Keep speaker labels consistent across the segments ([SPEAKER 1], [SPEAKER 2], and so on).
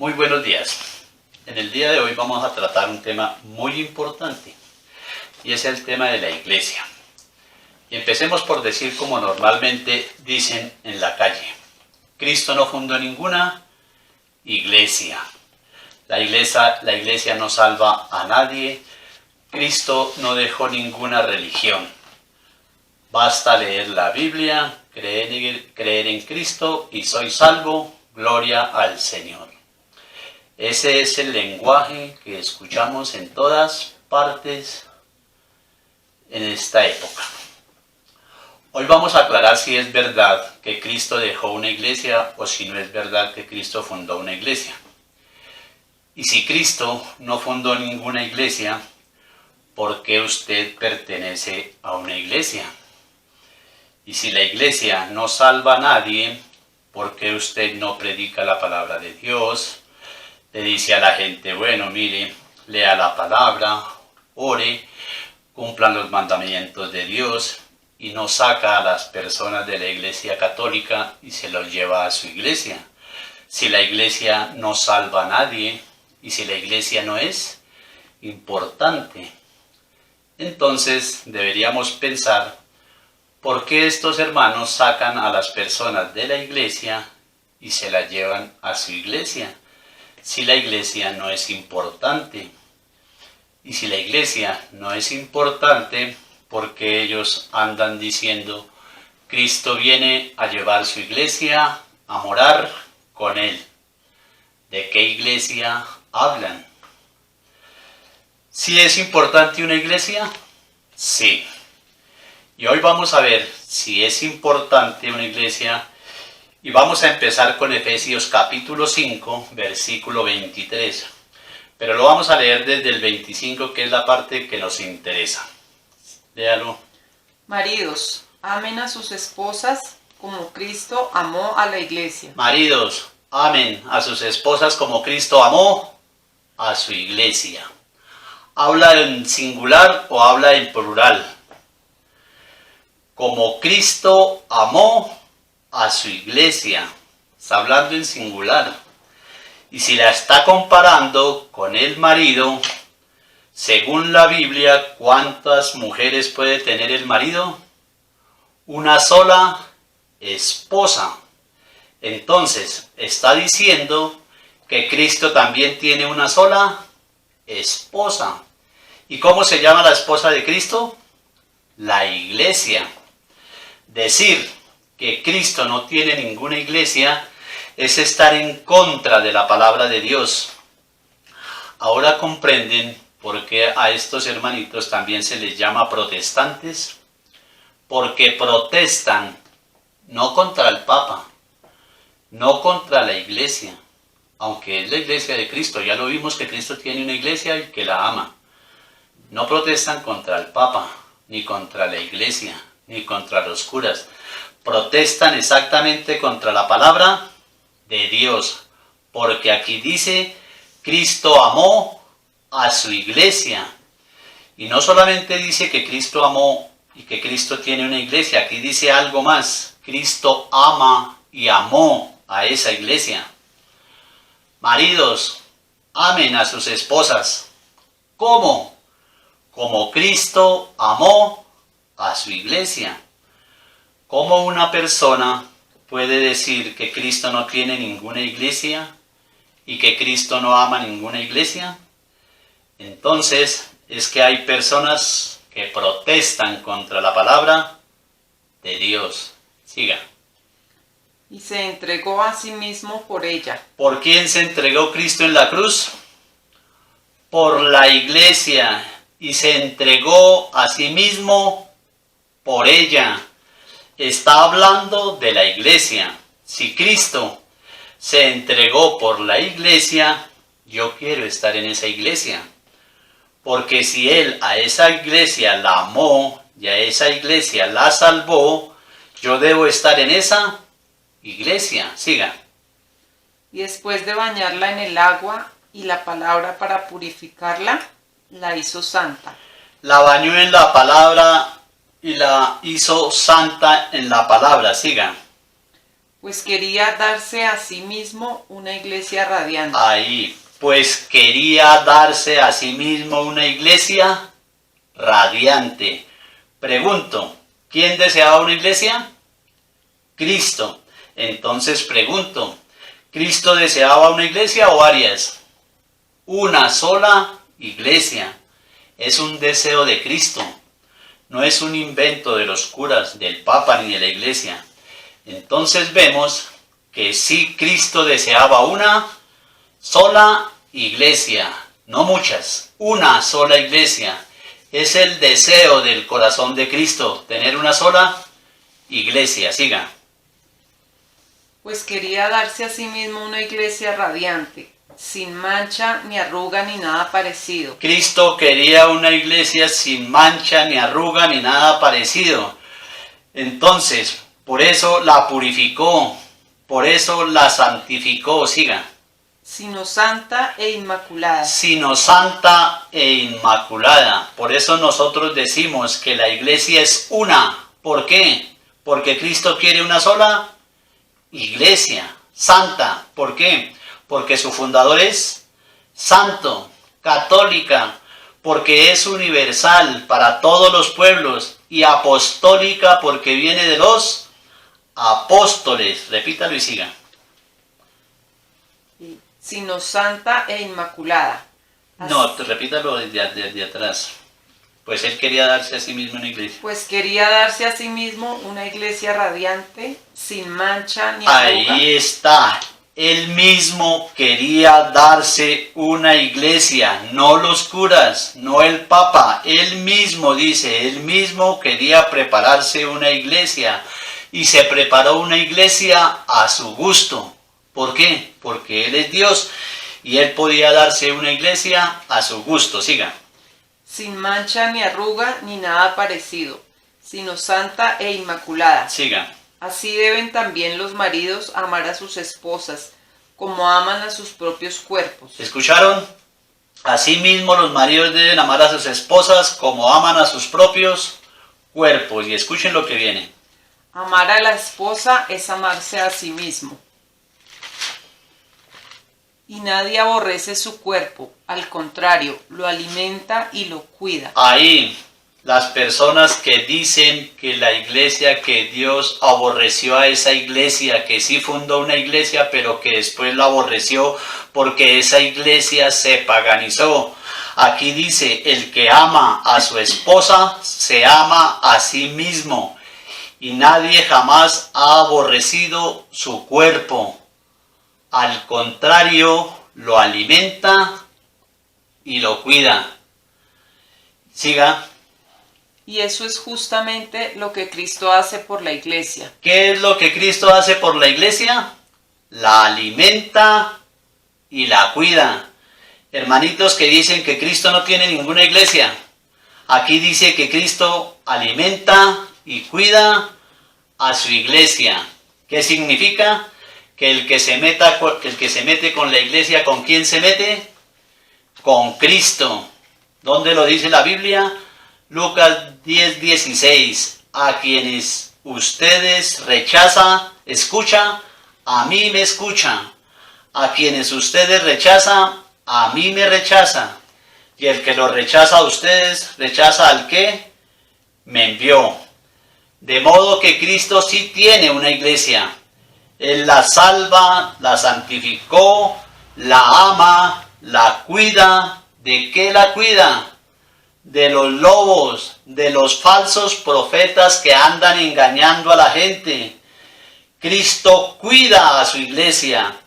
[SPEAKER 1] Muy buenos días. En el día de hoy vamos a tratar un tema muy importante y es el tema de la iglesia. Y empecemos por decir como normalmente dicen en la calle: Cristo no fundó ninguna iglesia. La iglesia no salva a nadie. Cristo no dejó ninguna religión. Basta leer la Biblia, creer en Cristo y soy salvo. Gloria al Señor. Ese es el lenguaje que escuchamos en todas partes en esta época. Hoy vamos a aclarar si es verdad que Cristo dejó una iglesia o si no es verdad que Cristo fundó una iglesia. Y si Cristo no fundó ninguna iglesia, ¿por qué usted pertenece a una iglesia? Y si la iglesia no salva a nadie, ¿por qué usted no predica la palabra de Dios? Le dice a la gente: bueno, mire, lea la palabra, ore, cumplan los mandamientos de Dios, y no saca a las personas de la iglesia católica y se los lleva a su iglesia. Si la iglesia no salva a nadie y si la iglesia no es importante, entonces deberíamos pensar por qué estos hermanos sacan a las personas de la iglesia y se las llevan a su iglesia. Si la iglesia no es importante. Y si la iglesia no es importante, ¿por qué ellos andan diciendo: Cristo viene a llevar su iglesia a morar con él? ¿De qué iglesia hablan? ¿Sí es importante una iglesia? Sí. Y hoy vamos a ver si es importante una iglesia. Y vamos a empezar con Efesios capítulo 5, versículo 23. Pero lo vamos a leer desde el 25, que es la parte que nos interesa. Léalo.
[SPEAKER 2] Maridos, amen a sus esposas como Cristo amó a la iglesia.
[SPEAKER 1] Maridos, amen a sus esposas como Cristo amó a su iglesia. ¿Habla en singular o habla en plural? Como Cristo amó a su iglesia. Está hablando en singular. Y si la está comparando con el marido, según la Biblia, ¿cuántas mujeres puede tener el marido? Una sola esposa. Entonces, está diciendo que Cristo también tiene una sola esposa. ¿Y cómo se llama la esposa de Cristo? La iglesia. Decir que Cristo no tiene ninguna iglesia es estar en contra de la palabra de Dios. Ahora comprenden por qué a estos hermanitos también se les llama protestantes, porque protestan no contra el Papa, no contra la iglesia, aunque es la iglesia de Cristo. Ya lo vimos que Cristo tiene una iglesia y que la ama. No protestan contra el Papa, ni contra la iglesia, ni contra los curas. Protestan exactamente contra la palabra de Dios, porque aquí dice: Cristo amó a su iglesia. Y no solamente dice que Cristo amó y que Cristo tiene una iglesia, aquí dice algo más: Cristo ama y amó a esa iglesia. Maridos, amen a sus esposas. ¿Cómo? Como Cristo amó a su iglesia. ¿Cómo una persona puede decir que Cristo no tiene ninguna iglesia y que Cristo no ama ninguna iglesia? Entonces es que hay personas que protestan contra la palabra de Dios. Siga.
[SPEAKER 2] Y se entregó a sí mismo por ella.
[SPEAKER 1] ¿Por quién se entregó Cristo en la cruz? Por la iglesia. Y se entregó a sí mismo por ella. Está hablando de la iglesia. Si Cristo se entregó por la iglesia, yo quiero estar en esa iglesia. Porque si Él a esa iglesia la amó y a esa iglesia la salvó, yo debo estar en esa iglesia. Siga.
[SPEAKER 2] Y después de bañarla en el agua y la palabra para purificarla, la hizo santa.
[SPEAKER 1] La bañó en la palabra y la hizo santa en la palabra. Siga.
[SPEAKER 2] Pues quería darse a sí mismo una iglesia radiante.
[SPEAKER 1] Ahí, pues quería darse a sí mismo una iglesia radiante. Pregunto, ¿quién deseaba una iglesia? Cristo. Entonces pregunto, ¿Cristo deseaba una iglesia o varias? Una sola iglesia. Es un deseo de Cristo. No es un invento de los curas, del Papa ni de la iglesia. Entonces vemos que sí Cristo deseaba una sola iglesia, no muchas, una sola iglesia. Es el deseo del corazón de Cristo, tener una sola iglesia. Siga.
[SPEAKER 2] Pues quería darse a sí mismo una iglesia radiante, sin mancha ni arruga ni nada parecido.
[SPEAKER 1] Cristo quería una iglesia sin mancha ni arruga ni nada parecido. Entonces, por eso la purificó, por eso la santificó. Siga.
[SPEAKER 2] Sino santa e inmaculada.
[SPEAKER 1] Sino santa e inmaculada. Por eso nosotros decimos que la iglesia es una. ¿Por qué? Porque Cristo quiere una sola iglesia santa. ¿Por qué? Porque su fundador es santo, católica, porque es universal para todos los pueblos, y apostólica porque viene de los apóstoles. Repítalo y siga.
[SPEAKER 2] Sino santa e inmaculada.
[SPEAKER 1] No, repítalo desde atrás. Pues él quería darse a sí mismo una iglesia.
[SPEAKER 2] Pues quería darse a sí mismo una iglesia radiante, sin mancha ni arruga.
[SPEAKER 1] Ahí está. Él mismo quería darse una iglesia, no los curas, no el Papa. Él mismo dice, él mismo quería prepararse una iglesia. Y se preparó una iglesia a su gusto. ¿Por qué? Porque Él es Dios y Él podía darse una iglesia a su gusto. Siga.
[SPEAKER 2] Sin mancha ni arruga ni nada parecido, sino santa e inmaculada.
[SPEAKER 1] Siga.
[SPEAKER 2] Así deben también los maridos amar a sus esposas, como aman a sus propios cuerpos.
[SPEAKER 1] ¿Escucharon? Asimismo los maridos deben amar a sus esposas como aman a sus propios cuerpos. Y escuchen lo que viene.
[SPEAKER 2] Amar a la esposa es amarse a sí mismo. Y nadie aborrece su cuerpo, al contrario, lo alimenta y lo cuida.
[SPEAKER 1] Ahí, las personas que dicen que la iglesia, que Dios aborreció a esa iglesia, que sí fundó una iglesia, pero que después la aborreció porque esa iglesia se paganizó. Aquí dice, el que ama a su esposa, se ama a sí mismo. Y nadie jamás ha aborrecido su cuerpo. Al contrario, lo alimenta y lo cuida. Siga.
[SPEAKER 2] Y eso es justamente lo que Cristo hace por la iglesia.
[SPEAKER 1] ¿Qué es lo que Cristo hace por la iglesia? La alimenta y la cuida. Hermanitos que dicen que Cristo no tiene ninguna iglesia. Aquí dice que Cristo alimenta y cuida a su iglesia. ¿Qué significa? Que el que se mete con la iglesia, ¿con quién se mete? Con Cristo. ¿Dónde lo dice la Biblia? Lucas 10:16. A quienes ustedes rechazan, escucha, a mí me escucha. A quienes ustedes rechazan, a mí me rechaza. Y el que lo rechaza a ustedes, rechaza al que me envió. De modo que Cristo sí tiene una iglesia. Él la salva, la santificó, la ama, la cuida. ¿De qué la cuida? De los lobos, de los falsos profetas que andan engañando a la gente. Cristo cuida a su iglesia,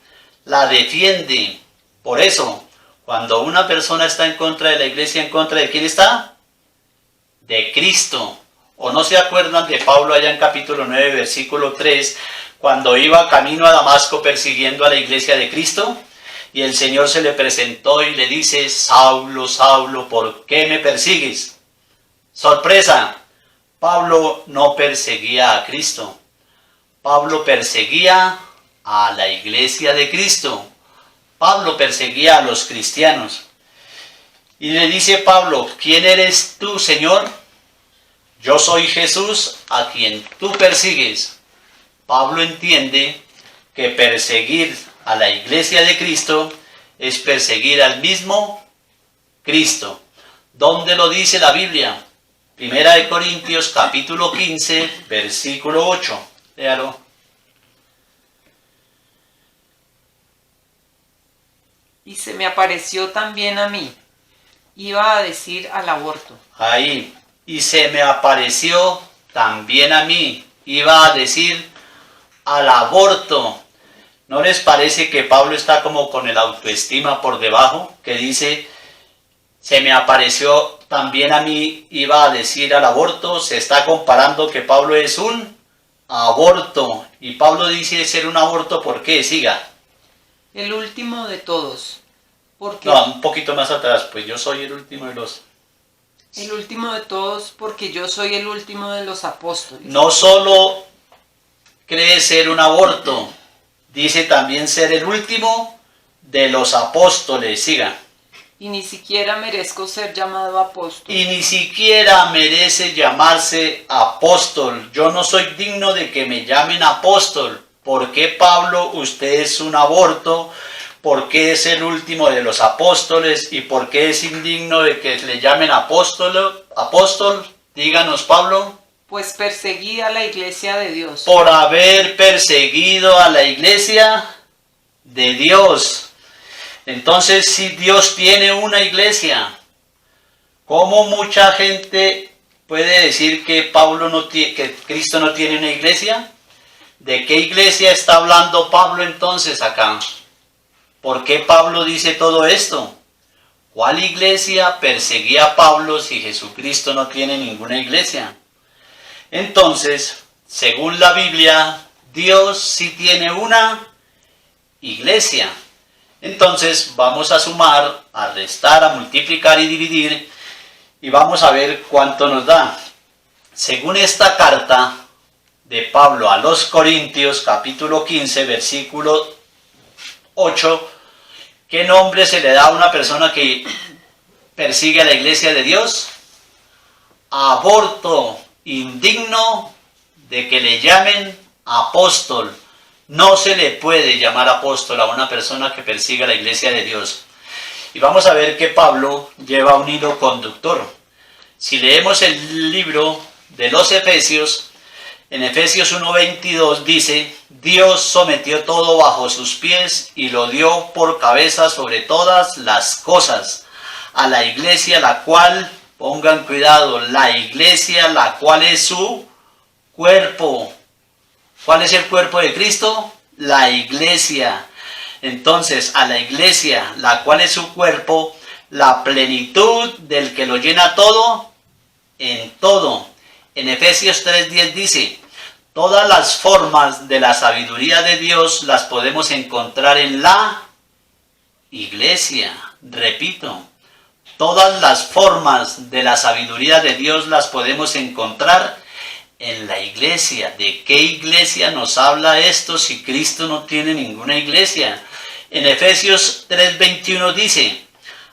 [SPEAKER 1] la defiende. Por eso, cuando una persona está en contra de la iglesia, ¿en contra de quién está? De Cristo. ¿O no se acuerdan de Pablo allá en capítulo 9, versículo 3, cuando iba camino a Damasco persiguiendo a la iglesia de Cristo? Y el Señor se le presentó y le dice, Saulo, Saulo, ¿por qué me persigues? Sorpresa, Pablo no perseguía a Cristo. Pablo perseguía a la iglesia de Cristo. Pablo perseguía a los cristianos. Y le dice Pablo, ¿quién eres tú, Señor? Yo soy Jesús a quien tú persigues. Pablo entiende que perseguir a la iglesia de Cristo es perseguir al mismo Cristo. ¿Dónde lo dice la Biblia? Primera de Corintios capítulo 15, versículo 8. Léalo.
[SPEAKER 2] Y se me apareció también a mí. Iba a decir al aborto.
[SPEAKER 1] Ahí. Y se me apareció también a mí. Iba a decir al aborto. ¿No les parece que Pablo está como con el autoestima por debajo? Que dice, se me apareció también a mí, iba a decir al aborto. Se está comparando que Pablo es un aborto. Y Pablo dice ser un aborto, ¿por qué? Siga.
[SPEAKER 2] El último de todos. Porque
[SPEAKER 1] No, un poquito más atrás, pues yo soy el último de los...
[SPEAKER 2] el último de todos, porque yo soy el último de los apóstoles.
[SPEAKER 1] No solo cree ser un aborto, dice también ser el último de los apóstoles. Siga.
[SPEAKER 2] Y ni siquiera merezco ser llamado apóstol.
[SPEAKER 1] Y ni siquiera merece llamarse apóstol. Yo no soy digno de que me llamen apóstol. ¿Por qué, Pablo, usted es un aborto? ¿Por qué es el último de los apóstoles? ¿Y por qué es indigno de que le llamen apóstol? Díganos, Pablo.
[SPEAKER 2] Pues perseguí a la iglesia de Dios.
[SPEAKER 1] Por haber perseguido a la iglesia de Dios. Entonces, si Dios tiene una iglesia, ¿cómo mucha gente puede decir que que Cristo no tiene una iglesia? ¿De qué iglesia está hablando Pablo entonces acá? ¿Por qué Pablo dice todo esto? ¿Cuál iglesia perseguía a Pablo si Jesucristo no tiene ninguna iglesia? Entonces, según la Biblia, Dios sí tiene una iglesia. Entonces, vamos a sumar, a restar, a multiplicar y dividir, y vamos a ver cuánto nos da. Según esta carta de Pablo a los Corintios, capítulo 15, versículo 8, ¿qué nombre se le da a una persona que persigue a la iglesia de Dios? Aborto, indigno de que le llamen apóstol. No se le puede llamar apóstol a una persona que persigue a la iglesia de Dios. Y vamos a ver que Pablo lleva un hilo conductor. Si leemos el libro de los Efesios, en Efesios 1:22 dice, Dios sometió todo bajo sus pies y lo dio por cabeza sobre todas las cosas. A la iglesia, la cual, pongan cuidado, la iglesia, la cual es su cuerpo. ¿Cuál es el cuerpo de Cristo? La iglesia. Entonces, a la iglesia, la cual es su cuerpo, la plenitud del que lo llena todo, en todo. En Efesios 3:10 dice, todas las formas de la sabiduría de Dios las podemos encontrar en la iglesia. Repito, todas las formas de la sabiduría de Dios las podemos encontrar en la iglesia. ¿De qué iglesia nos habla esto si Cristo no tiene ninguna iglesia? En Efesios 3:21 dice,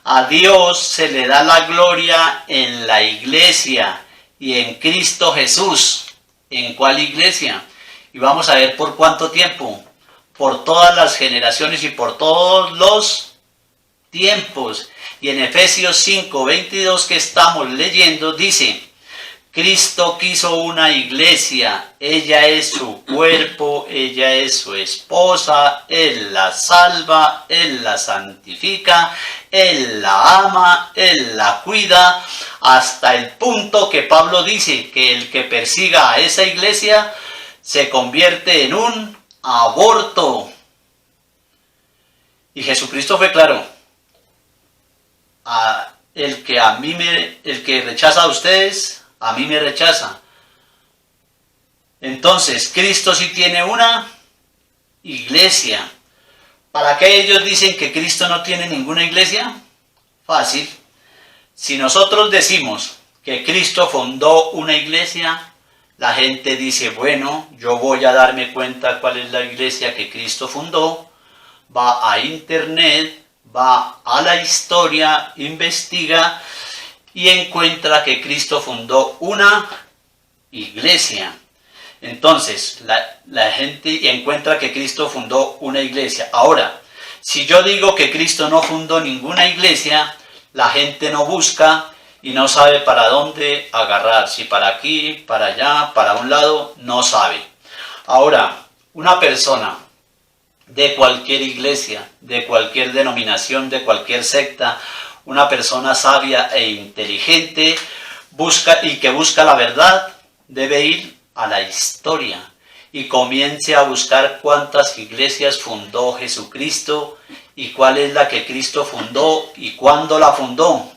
[SPEAKER 1] a Dios se le da la gloria en la iglesia y en Cristo Jesús. ¿En cuál iglesia? Y vamos a ver por cuánto tiempo. Por todas las generaciones y por todos los tiempos. Y en Efesios 5:22 que estamos leyendo dice, Cristo quiso una iglesia, ella es su cuerpo, ella es su esposa, Él la salva, Él la santifica, Él la ama, Él la cuida, hasta el punto que Pablo dice que el que persiga a esa iglesia se convierte en un aborto. Y Jesucristo fue claro, el que rechaza a ustedes, a mí me rechaza. Entonces, Cristo sí tiene una iglesia. ¿Para qué ellos dicen que Cristo no tiene ninguna iglesia? Fácil. Si nosotros decimos que Cristo fundó una iglesia, la gente dice, bueno, yo voy a darme cuenta cuál es la iglesia que Cristo fundó. Va a internet, va a la historia, investiga y encuentra que Cristo fundó una iglesia. Entonces, la gente encuentra que Cristo fundó una iglesia. Ahora, si yo digo que Cristo no fundó ninguna iglesia, la gente no busca y no sabe para dónde agarrar. Si para aquí, para allá, para un lado, no sabe. Ahora, una persona de cualquier iglesia, de cualquier denominación, de cualquier secta, una persona sabia e inteligente que busca la verdad, debe ir a la historia y comience a buscar cuántas iglesias fundó Jesucristo y cuál es la que Cristo fundó y cuándo la fundó.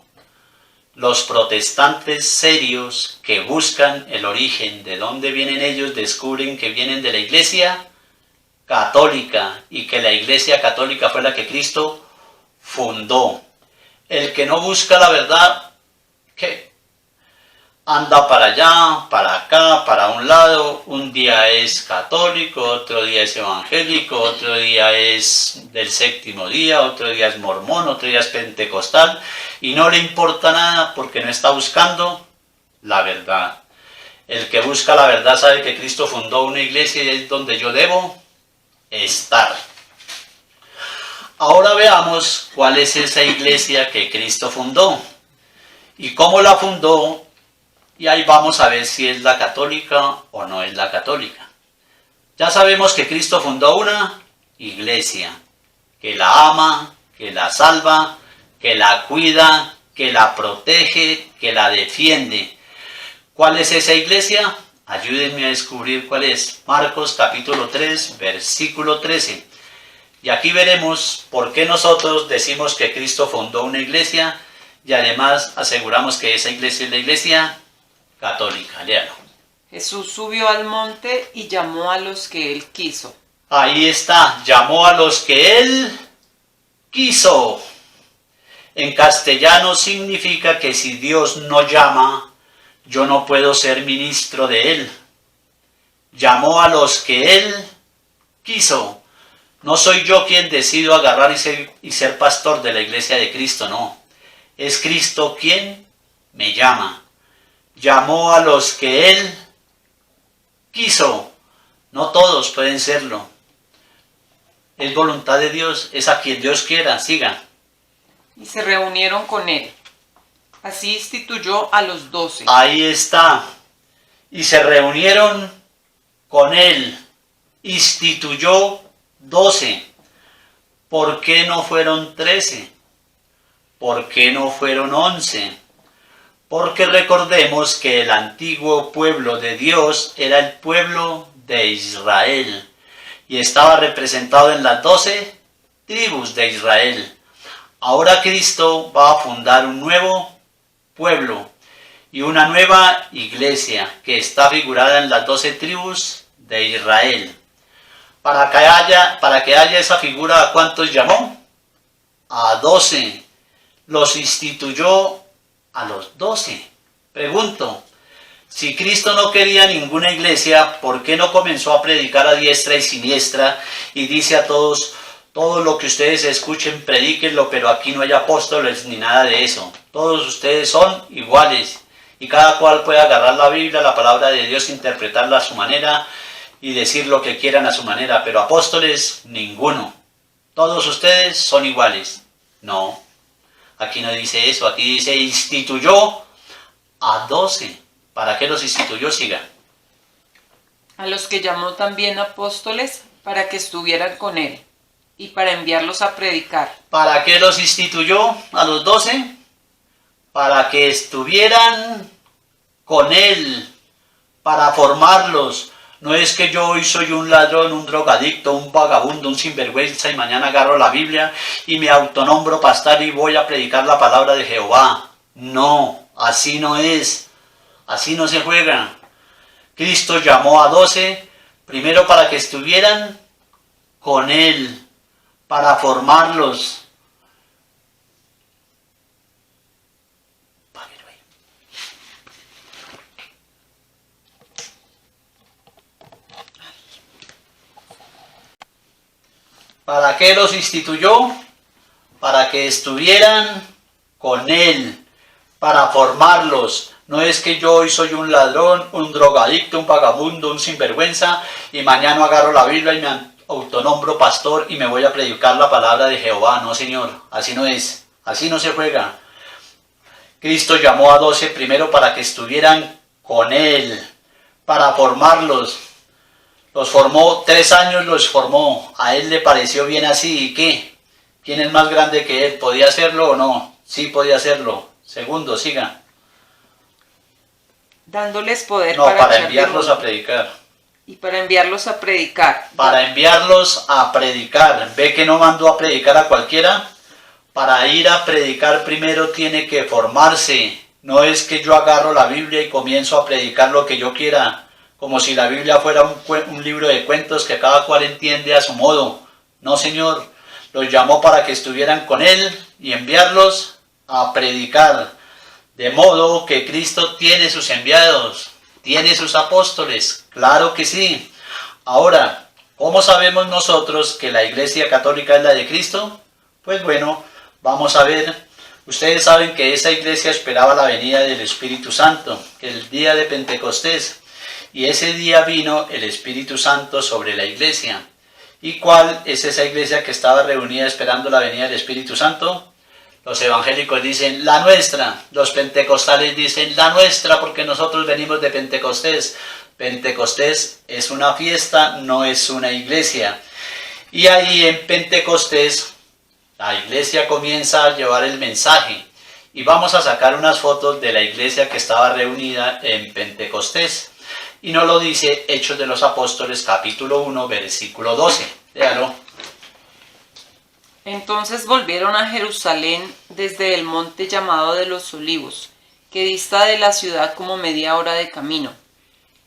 [SPEAKER 1] Los protestantes serios que buscan el origen de dónde vienen ellos descubren que vienen de la iglesia católica y que la iglesia católica fue la que Cristo fundó. El que no busca la verdad, ¿qué? Anda para allá, para acá, para un lado, un día es católico, otro día es evangélico, otro día es del séptimo día, otro día es mormón, otro día es pentecostal, y no le importa nada porque no está buscando la verdad. El que busca la verdad sabe que Cristo fundó una iglesia y es donde yo debo estar. Ahora veamos cuál es esa iglesia que Cristo fundó y cómo la fundó. Y ahí vamos a ver si es la católica o no es la católica. Ya sabemos que Cristo fundó una iglesia que la ama, que la salva, que la cuida, que la protege, que la defiende. ¿Cuál es esa iglesia? Ayúdenme a descubrir cuál es. Marcos capítulo 3, versículo 13. Y aquí veremos por qué nosotros decimos que Cristo fundó una iglesia y además aseguramos que esa iglesia es la iglesia católica. Léalo.
[SPEAKER 2] Jesús subió al monte y llamó a los que él quiso.
[SPEAKER 1] Ahí está, llamó a los que él quiso. En castellano significa que si Dios no llama, yo no puedo ser ministro de él. Llamó a los que él quiso. No soy yo quien decido agarrar y ser pastor de la iglesia de Cristo, no. Es Cristo quien me llama. Llamó a los que él quiso. No todos pueden serlo. Es voluntad de Dios, es a quien Dios quiera, siga.
[SPEAKER 2] Y se reunieron con él. Así instituyó a los 12.
[SPEAKER 1] Ahí está. Y se reunieron con él. Instituyó 12. ¿Por qué no fueron 13? ¿Por qué no fueron 11? Porque recordemos que el antiguo pueblo de Dios era el pueblo de Israel y estaba representado en las 12 tribus de Israel. Ahora Cristo va a fundar un nuevo pueblo y una nueva iglesia que está figurada en las 12 tribus de Israel. Para que haya esa figura, ¿a cuántos llamó? A 12. Los instituyó a los 12. Pregunto, si Cristo no quería ninguna iglesia, ¿por qué no comenzó a predicar a diestra y siniestra y dice a todos, todo lo que ustedes escuchen, predíquenlo, pero aquí no hay apóstoles ni nada de eso? Todos ustedes son iguales y cada cual puede agarrar la Biblia, la palabra de Dios, interpretarla a su manera y decir lo que quieran a su manera, pero apóstoles, ninguno. Todos ustedes son iguales. No. Aquí no dice eso, aquí dice instituyó a 12. ¿Para qué los instituyó? Siga.
[SPEAKER 2] A los que llamó también apóstoles para que estuvieran con él y para enviarlos a predicar.
[SPEAKER 1] ¿Para qué los instituyó a los 12? Para que estuvieran con él, para formarlos. No es que yo hoy soy un ladrón, un drogadicto, un vagabundo, un sinvergüenza y mañana agarro la Biblia y me autonombro pastor y voy a predicar la palabra de Jehová. No, así no es. Así no se juega. Cristo llamó a 12, primero para que estuvieran con él, para formarlos. ¿Para qué los instituyó? Para que estuvieran con él, para formarlos, No es que yo hoy soy un ladrón, un drogadicto, un vagabundo, un sinvergüenza, y mañana agarro la Biblia y me autonombro pastor y me voy a predicar la palabra de Jehová. No, Señor, así no es, así no se juega. Cristo llamó a 12 primero para que estuvieran con Él, para formarlos. Los formó, 3 años los formó, a Él le pareció bien así, ¿y qué? ¿Quién es más grande que Él? ¿Podía hacerlo o no? Sí, podía hacerlo. Segundo, siga.
[SPEAKER 2] Dándoles poder
[SPEAKER 1] No, para enviarlos a predicar.
[SPEAKER 2] Y para enviarlos a predicar.
[SPEAKER 1] Para enviarlos a predicar. ¿Ve que no mandó a predicar a cualquiera? Para ir a predicar primero tiene que formarse. No es que yo agarro la Biblia y comienzo a predicar lo que yo quiera, como si la Biblia fuera un libro de cuentos que cada cual entiende a su modo. No, Señor, los llamó para que estuvieran con Él y enviarlos a predicar. De modo que Cristo tiene sus enviados, tiene sus apóstoles, claro que sí. Ahora, ¿cómo sabemos nosotros que la Iglesia Católica es la de Cristo? Pues bueno, vamos a ver. Ustedes saben que esa iglesia esperaba la venida del Espíritu Santo, que el día de Pentecostés, y ese día vino el Espíritu Santo sobre la iglesia. ¿Y cuál es esa iglesia que estaba reunida esperando la venida del Espíritu Santo? Los evangélicos dicen la nuestra, los pentecostales dicen la nuestra porque nosotros venimos de Pentecostés. Pentecostés es una fiesta, no es una iglesia. Y ahí en Pentecostés la iglesia comienza a llevar el mensaje. Y vamos a sacar unas fotos de la iglesia que estaba reunida en Pentecostés. Y nos lo dice Hechos de los Apóstoles capítulo 1 versículo 12. Léalo.
[SPEAKER 2] Entonces volvieron a Jerusalén desde el monte llamado de los Olivos, que dista de la ciudad como media hora de camino.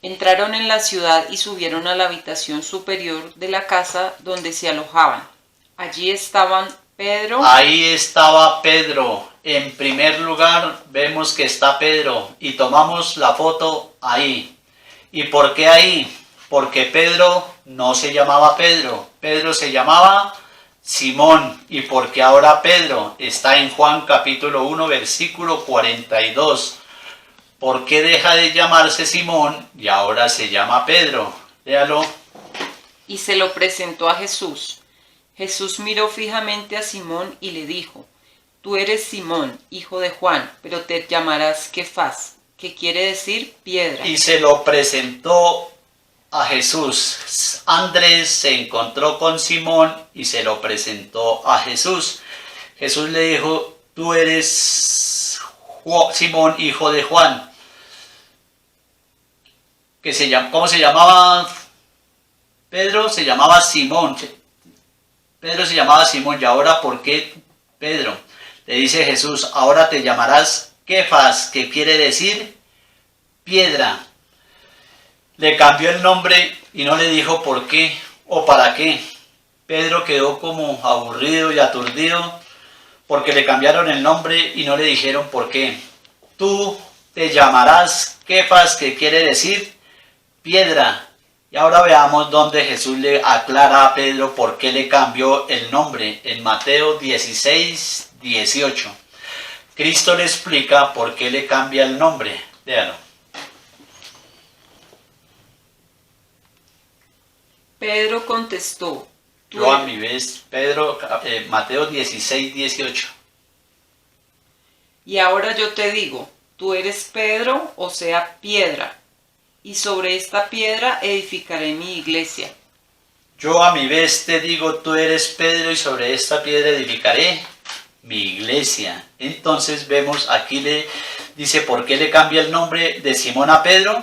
[SPEAKER 2] Entraron en la ciudad y subieron a la habitación superior de la casa donde se alojaban. Allí estaban Pedro.
[SPEAKER 1] Ahí estaba Pedro. En primer lugar vemos que está Pedro y tomamos la foto ahí. ¿Y por qué ahí? Porque Pedro no se llamaba Pedro, Pedro se llamaba Simón. Y porque ahora Pedro está en Juan capítulo 1 versículo 42. ¿Por qué deja de llamarse Simón y ahora se llama Pedro? Léalo.
[SPEAKER 2] Y se lo presentó a Jesús. Jesús miró fijamente a Simón y le dijo: Tú eres Simón, hijo de Juan, pero te llamarás Kefas, que quiere decir piedra.
[SPEAKER 1] Y se lo presentó a Jesús. Andrés se encontró con Simón y se lo presentó a Jesús. Jesús le dijo: Tú eres Simón, hijo de Juan. ¿Cómo se llamaba Pedro? Se llamaba Simón. Pedro se llamaba Simón. ¿Y ahora por qué Pedro? Le dice Jesús: ahora te llamarás Kefas, que quiere decir piedra. Le cambió el nombre y no le dijo por qué o para qué. Pedro quedó como aburrido y aturdido porque le cambiaron el nombre y no le dijeron por qué. Tú te llamarás Kefas, que quiere decir piedra. Y ahora veamos dónde Jesús le aclara a Pedro por qué le cambió el nombre. En Mateo 16, 18. Cristo le explica por qué le cambia el nombre. Léalo.
[SPEAKER 2] Pedro contestó:
[SPEAKER 1] Yo a mi vez, Mateo 16, 18.
[SPEAKER 2] Y ahora yo te digo, tú eres Pedro, o sea, piedra, y sobre esta piedra edificaré mi iglesia.
[SPEAKER 1] Yo a mi vez te digo, tú eres Pedro, y sobre esta piedra edificaré mi iglesia. Entonces vemos, aquí le dice por qué le cambia el nombre de Simón a Pedro.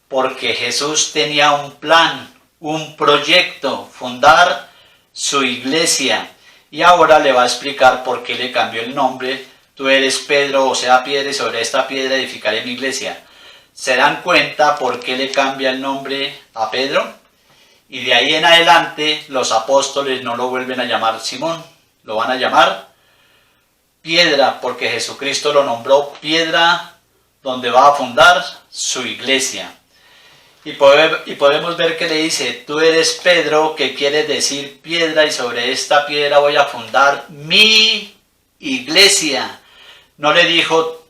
[SPEAKER 1] Porque Jesús tenía un plan, un proyecto, fundar su iglesia. Y ahora le va a explicar por qué le cambió el nombre. Tú eres Pedro, o sea, piedra, y sobre esta piedra edificaré mi iglesia. ¿Se dan cuenta por qué le cambia el nombre a Pedro? Y de ahí en adelante los apóstoles no lo vuelven a llamar Simón, lo van a llamar piedra, porque Jesucristo lo nombró piedra donde va a fundar su iglesia. Y podemos ver que le dice: tú eres Pedro, que quiere decir piedra, y sobre esta piedra voy a fundar mi iglesia. No le dijo: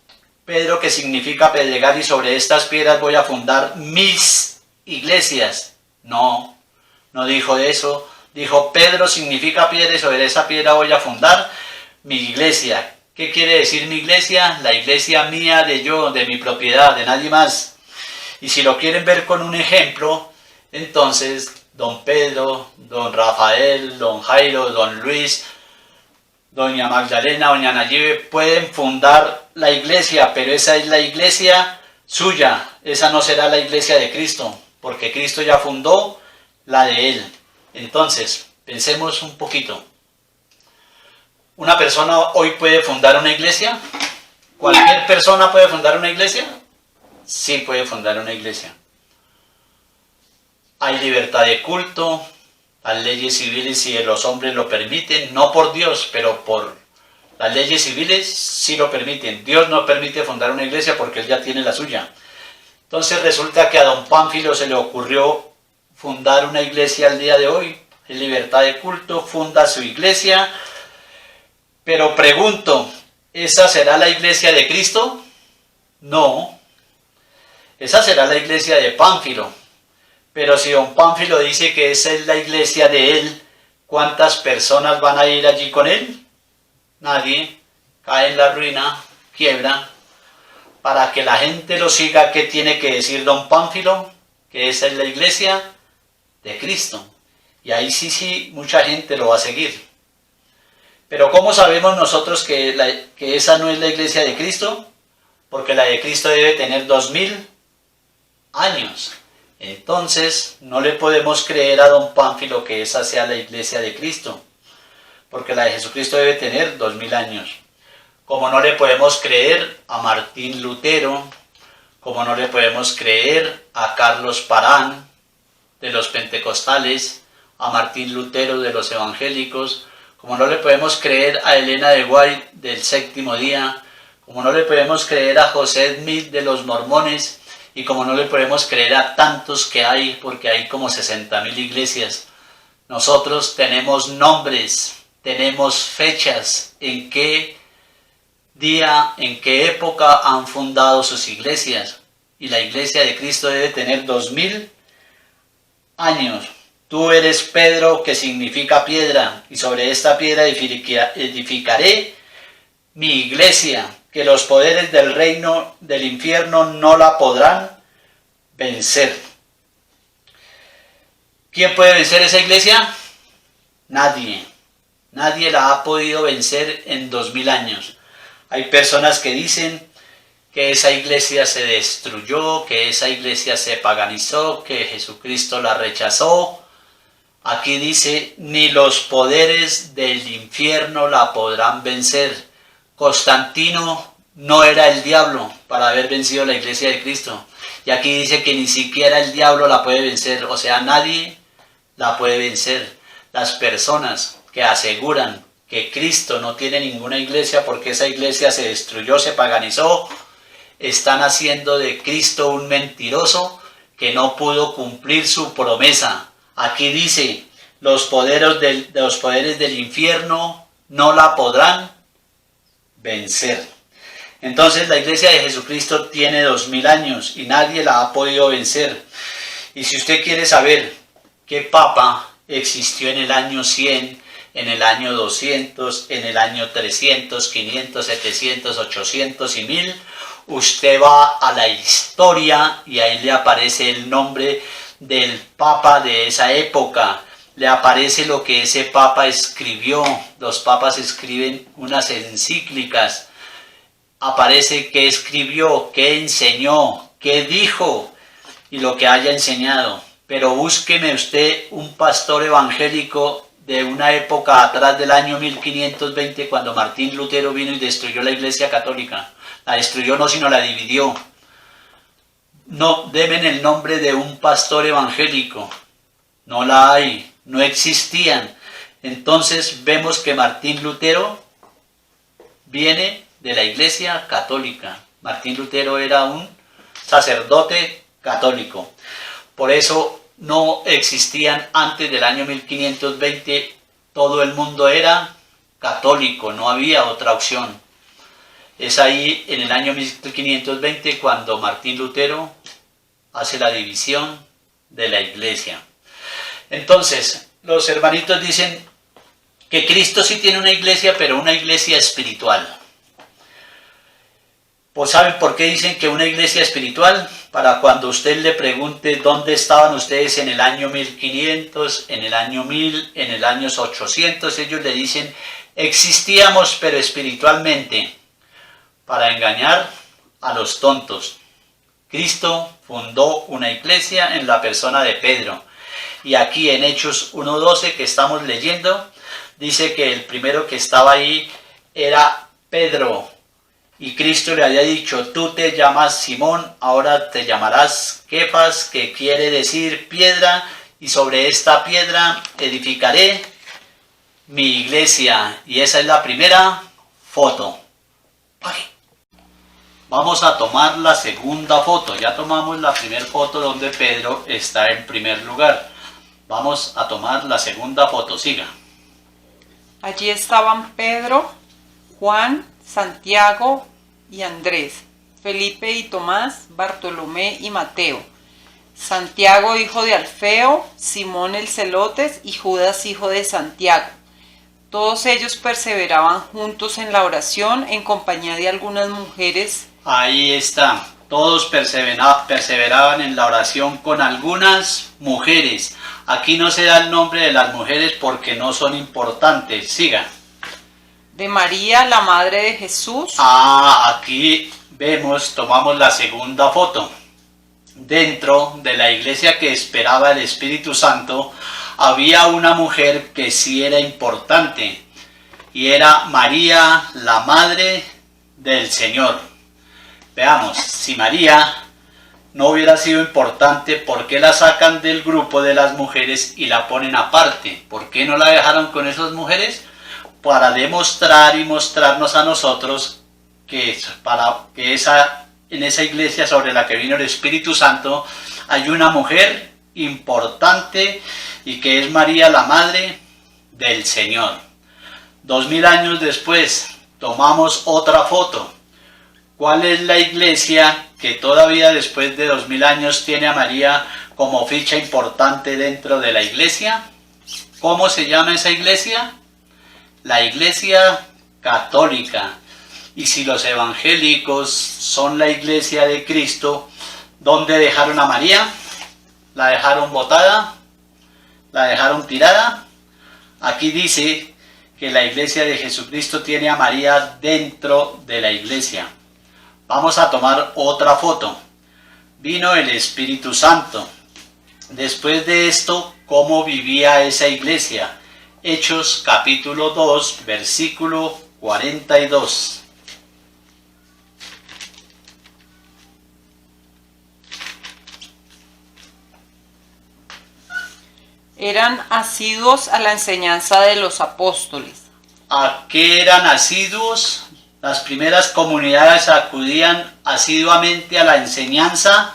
[SPEAKER 1] Pedro, que significa pedregal, y sobre estas piedras voy a fundar mis iglesias. No, no dijo eso. Dijo, Pedro significa piedra y sobre esa piedra voy a fundar mi iglesia. ¿Qué quiere decir mi iglesia? La iglesia mía, de yo, de mi propiedad, de nadie más. Y si lo quieren ver con un ejemplo, entonces don Pedro, don Rafael, don Jairo, don Luis, doña Magdalena, doña Nayibe pueden fundar la iglesia, pero esa es la iglesia suya. Esa no será la iglesia de Cristo, porque Cristo ya fundó la de él. Entonces, pensemos un poquito. ¿Una persona hoy puede fundar una iglesia? ¿Cualquier persona puede fundar una iglesia? Sí puede fundar una iglesia. Hay libertad de culto, las leyes civiles si los hombres lo permiten, no por Dios, pero por las leyes civiles sí lo permiten. Dios no permite fundar una iglesia porque él ya tiene la suya. Entonces resulta que a don Pánfilo se le ocurrió fundar una iglesia al día de hoy, en libertad de culto, funda su iglesia, pero pregunto, ¿esa será la iglesia de Cristo? No, esa será la iglesia de Pánfilo, pero si don Pánfilo dice que esa es la iglesia de él, ¿cuántas personas van a ir allí con él? Nadie, cae en la ruina, quiebra. Para que la gente lo siga, ¿qué tiene que decir don Pánfilo? Que esa es la iglesia de Cristo. Y ahí sí, mucha gente lo va a seguir. Pero ¿cómo sabemos nosotros que esa no es la iglesia de Cristo? Porque la de Cristo debe tener 2000 años. Entonces, no le podemos creer a don Pánfilo que esa sea la iglesia de Cristo. Porque la de Jesucristo debe tener 2000 años. Como no le podemos creer a Martín Lutero, como no le podemos creer a Carlos Parán de los pentecostales, a Martín Lutero de los evangélicos, como no le podemos creer a Elena de White del Séptimo Día, como no le podemos creer a José Smith de los mormones, y como no le podemos creer a tantos que hay, porque hay como 60.000 iglesias. Nosotros tenemos nombres, tenemos fechas en qué día, en qué época han fundado sus iglesias. Y la iglesia de Cristo debe tener 2000 años. Tú eres Pedro, que significa piedra, y sobre esta piedra edificaré mi iglesia, que los poderes del reino del infierno no la podrán vencer. ¿Quién puede vencer esa iglesia? Nadie. Nadie la ha podido vencer en 2000 años. Hay personas que dicen que esa iglesia se destruyó, que esa iglesia se paganizó, que Jesucristo la rechazó. Aquí dice, ni los poderes del infierno la podrán vencer. Constantino no era el diablo para haber vencido la iglesia de Cristo. Y aquí dice que ni siquiera el diablo la puede vencer. O sea, nadie la puede vencer. Las personas que aseguran que Cristo no tiene ninguna iglesia porque esa iglesia se destruyó, se paganizó, están haciendo de Cristo un mentiroso que no pudo cumplir su promesa. Aquí dice, los poderes del infierno no la podrán vencer. Entonces la iglesia de Jesucristo tiene 2000 años y nadie la ha podido vencer. Y si usted quiere saber qué papa existió en el año 100, en el año 200, en el año 300, 500, 700, 800 y 1000, usted va a la historia y ahí le aparece el nombre del papa de esa época. Le aparece lo que ese papa escribió. Los papas escriben unas encíclicas. Aparece qué escribió, qué enseñó, qué dijo y lo que haya enseñado. Pero búsqueme usted un pastor evangélico de una época atrás del año 1520, cuando Martín Lutero vino y destruyó la iglesia católica. La destruyó no, sino la dividió. No, deben el nombre de un pastor evangélico. No la hay, no existían. Entonces vemos que Martín Lutero viene de la iglesia católica. Martín Lutero era un sacerdote católico. Por eso no existían antes del año 1520, todo el mundo era católico, no había otra opción. Es ahí en el año 1520 cuando Martín Lutero hace la división de la iglesia. Entonces, los hermanitos dicen que Cristo sí tiene una iglesia, pero una iglesia espiritual. Pues ¿saben por qué dicen que una iglesia espiritual? Para cuando usted le pregunte dónde estaban ustedes en el año 1500, en el año 1000, en el año 800, ellos le dicen, existíamos pero espiritualmente, para engañar a los tontos. Cristo fundó una iglesia en la persona de Pedro. Y aquí en Hechos 1:12 que estamos leyendo, dice que el primero que estaba ahí era Pedro. Y Cristo le había dicho, tú te llamas Simón, ahora te llamarás Kefas, que quiere decir piedra, y sobre esta piedra edificaré mi iglesia. Y esa es la primera foto. Vamos a tomar la segunda foto. Ya tomamos la primera foto donde Pedro está en primer lugar. Vamos a tomar la segunda foto. Siga.
[SPEAKER 2] Allí estaban Pedro, Juan, Santiago y Andrés, Felipe y Tomás, Bartolomé y Mateo, Santiago hijo de Alfeo, Simón el Celotes y Judas hijo de Santiago. Todos ellos perseveraban juntos en la oración en compañía de algunas mujeres.
[SPEAKER 1] Ahí está. Todos perseveraban en la oración con algunas mujeres. Aquí no se da el nombre de las mujeres porque no son importantes. Siga.
[SPEAKER 2] De María, la madre de Jesús.
[SPEAKER 1] Aquí vemos, tomamos la segunda foto. Dentro de la iglesia que esperaba el Espíritu Santo, había una mujer que sí era importante. Y era María, la madre del Señor. Veamos, si María no hubiera sido importante, ¿por qué la sacan del grupo de las mujeres y la ponen aparte? ¿Por qué no la dejaron con esas mujeres? Para demostrar y mostrarnos a nosotros que en esa iglesia sobre la que vino el Espíritu Santo hay una mujer importante y que es María, la madre del Señor. 2000 años después tomamos otra foto. ¿Cuál es la iglesia que todavía después de 2000 años tiene a María como ficha importante dentro de la iglesia? ¿Cómo se llama esa iglesia? La Iglesia Católica. Y si los evangélicos son la iglesia de Cristo, ¿dónde dejaron a María? ¿La dejaron botada? ¿La dejaron tirada? Aquí dice que la iglesia de Jesucristo tiene a María dentro de la iglesia. Vamos a tomar otra foto. Vino el Espíritu Santo. Después de esto, ¿cómo vivía esa iglesia? Hechos capítulo 2, versículo 42.
[SPEAKER 2] Eran asiduos a la enseñanza de los apóstoles.
[SPEAKER 1] ¿A qué eran asiduos? Las primeras comunidades acudían asiduamente a la enseñanza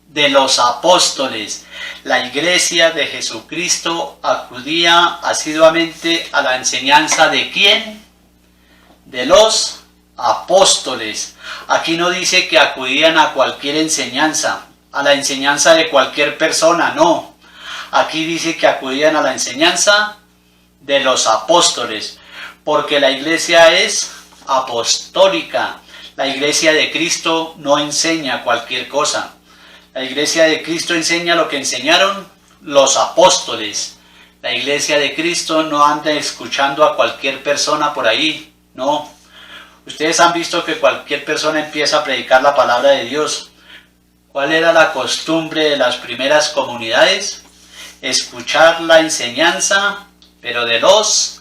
[SPEAKER 1] de los apóstoles. La iglesia de Jesucristo acudía asiduamente a la enseñanza ¿de quién? De los apóstoles. Aquí no dice que acudían a cualquier enseñanza, a la enseñanza de cualquier persona, no. Aquí dice que acudían a la enseñanza de los apóstoles, porque la iglesia es apostólica. La iglesia de Cristo no enseña cualquier cosa. La iglesia de Cristo enseña lo que enseñaron los apóstoles. La iglesia de Cristo no anda escuchando a cualquier persona por ahí, no. Ustedes han visto que cualquier persona empieza a predicar la palabra de Dios. ¿Cuál era la costumbre de las primeras comunidades? Escuchar la enseñanza, pero de los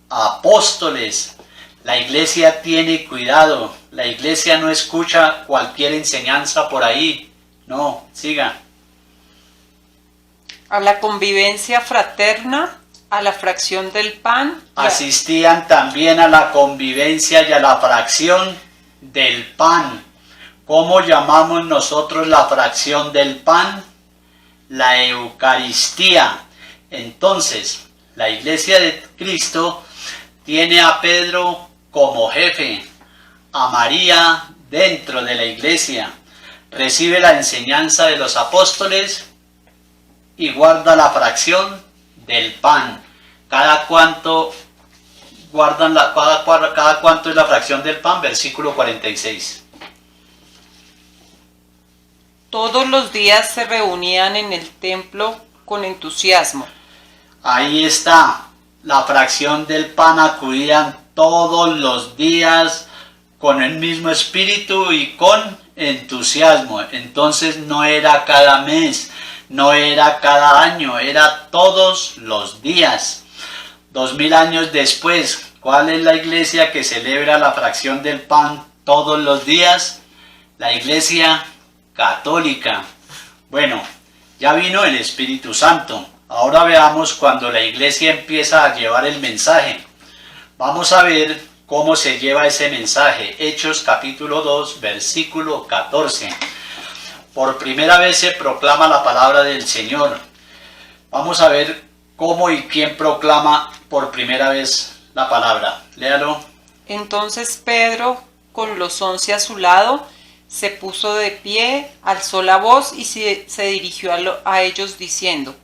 [SPEAKER 1] apóstoles. La iglesia tiene cuidado. La iglesia no escucha cualquier enseñanza por ahí. No, siga.
[SPEAKER 2] A la convivencia fraterna, a la fracción del pan.
[SPEAKER 1] Asistían también a la convivencia y a la fracción del pan. ¿Cómo llamamos nosotros la fracción del pan? La Eucaristía. Entonces, la iglesia de Cristo tiene a Pedro como jefe, a María dentro de la iglesia, recibe la enseñanza de los apóstoles y guarda la fracción del pan. ¿Cada cuánto guardan cada cuánto es la fracción del pan? Versículo 46.
[SPEAKER 2] Todos los días se reunían en el templo con entusiasmo.
[SPEAKER 1] Ahí está, la fracción del pan, acudían todos los días con el mismo espíritu y con entusiasmo. Entonces no era cada mes, no era cada año, era todos los días. 2000 años después, ¿cuál es la iglesia que celebra la fracción del pan todos los días? La iglesia católica. Bueno, ya vino el Espíritu Santo. Ahora veamos cuando la iglesia empieza a llevar el mensaje. Vamos a ver cómo se lleva ese mensaje. Hechos capítulo 2, versículo 14. Por primera vez se proclama la palabra del Señor. Vamos a ver cómo y quién proclama por primera vez la palabra. Léalo.
[SPEAKER 2] Entonces Pedro, con los 11 a su lado, se puso de pie, alzó la voz y se dirigió a ellos diciendo: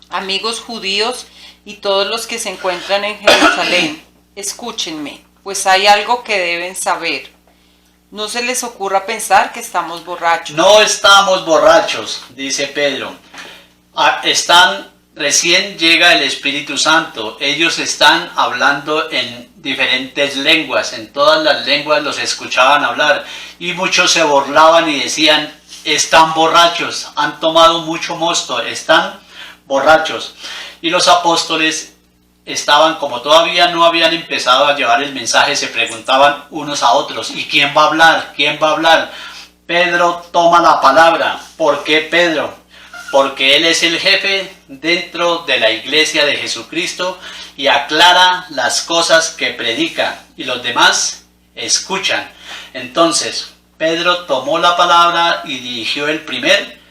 [SPEAKER 2] Amigos judíos y todos los que se encuentran en Jerusalén, escúchenme, pues hay algo que deben saber. No se les ocurra pensar que estamos borrachos.
[SPEAKER 1] No estamos borrachos, dice Pedro. Recién llega el Espíritu Santo. Ellos están hablando en diferentes lenguas. En todas las lenguas los escuchaban hablar. Y muchos se burlaban y decían: están borrachos, han tomado mucho mosto, están borrachos. Y los apóstoles estaban, como todavía no habían empezado a llevar el mensaje, se preguntaban unos a otros: ¿y quién va a hablar? ¿Quién va a hablar? Pedro toma la palabra. ¿Por qué Pedro? Porque él es el jefe dentro de la iglesia de Jesucristo y aclara las cosas que predica y los demás escuchan. Entonces, Pedro tomó la palabra y dirigió el primer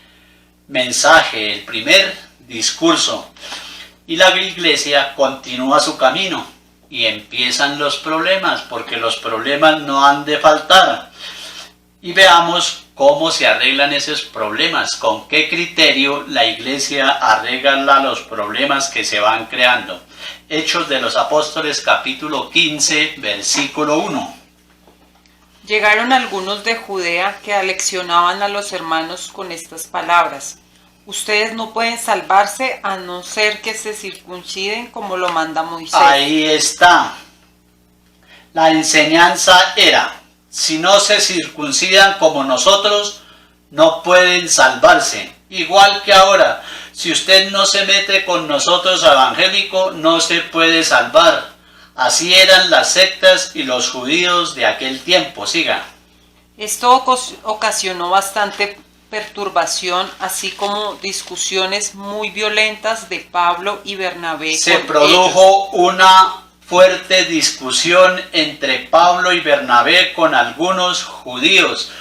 [SPEAKER 1] mensaje, el primer discurso. Y la iglesia continúa su camino y empiezan los problemas, porque los problemas no han de faltar. Y veamos cómo se arreglan esos problemas, con qué criterio la iglesia arregla los problemas que se van creando. Hechos de los Apóstoles capítulo 15, versículo 1.
[SPEAKER 2] Llegaron algunos de Judea que aleccionaban a los hermanos con estas palabras: ustedes no pueden salvarse a no ser que se circunciden como lo manda Moisés.
[SPEAKER 1] Ahí está. La enseñanza era: si no se circuncidan como nosotros, no pueden salvarse. Igual que ahora, si usted no se mete con nosotros evangélico, no se puede salvar. Así eran las sectas y los judíos de aquel tiempo. Siga.
[SPEAKER 2] Esto ocasionó bastante perturbación, así como discusiones muy violentas de Pablo y Bernabé.
[SPEAKER 1] Se produjo una fuerte discusión entre Pablo y Bernabé con algunos judíos.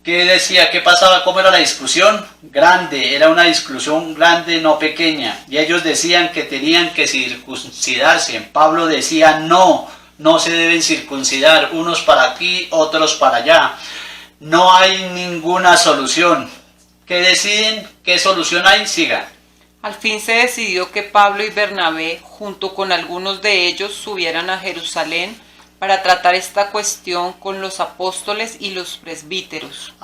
[SPEAKER 1] ¿Qué decía? ¿Qué pasaba? ¿Cómo era la discusión? Grande, era una discusión grande, no pequeña. Y ellos decían que tenían que circuncidarse. Pablo decía: no, no se deben circuncidar, unos para aquí, otros para allá. No hay ninguna solución. ¿Qué deciden? ¿Qué solución hay? Siga.
[SPEAKER 2] Al fin se decidió que Pablo y Bernabé, junto con algunos de ellos, subieran a Jerusalén para tratar esta cuestión con los apóstoles y los presbíteros.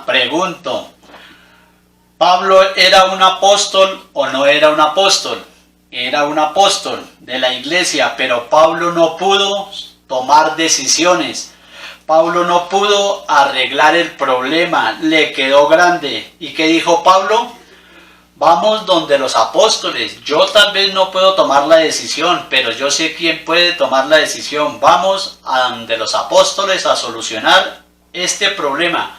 [SPEAKER 1] Pregunto, ¿Pablo era un apóstol o no era un apóstol? Era un apóstol de la iglesia, pero Pablo no pudo tomar decisiones. Pablo no pudo arreglar el problema, le quedó grande. ¿Y qué dijo Pablo? Vamos donde los apóstoles. Yo tal vez no puedo tomar la decisión, pero yo sé quién puede tomar la decisión. Vamos a donde los apóstoles a solucionar este problema.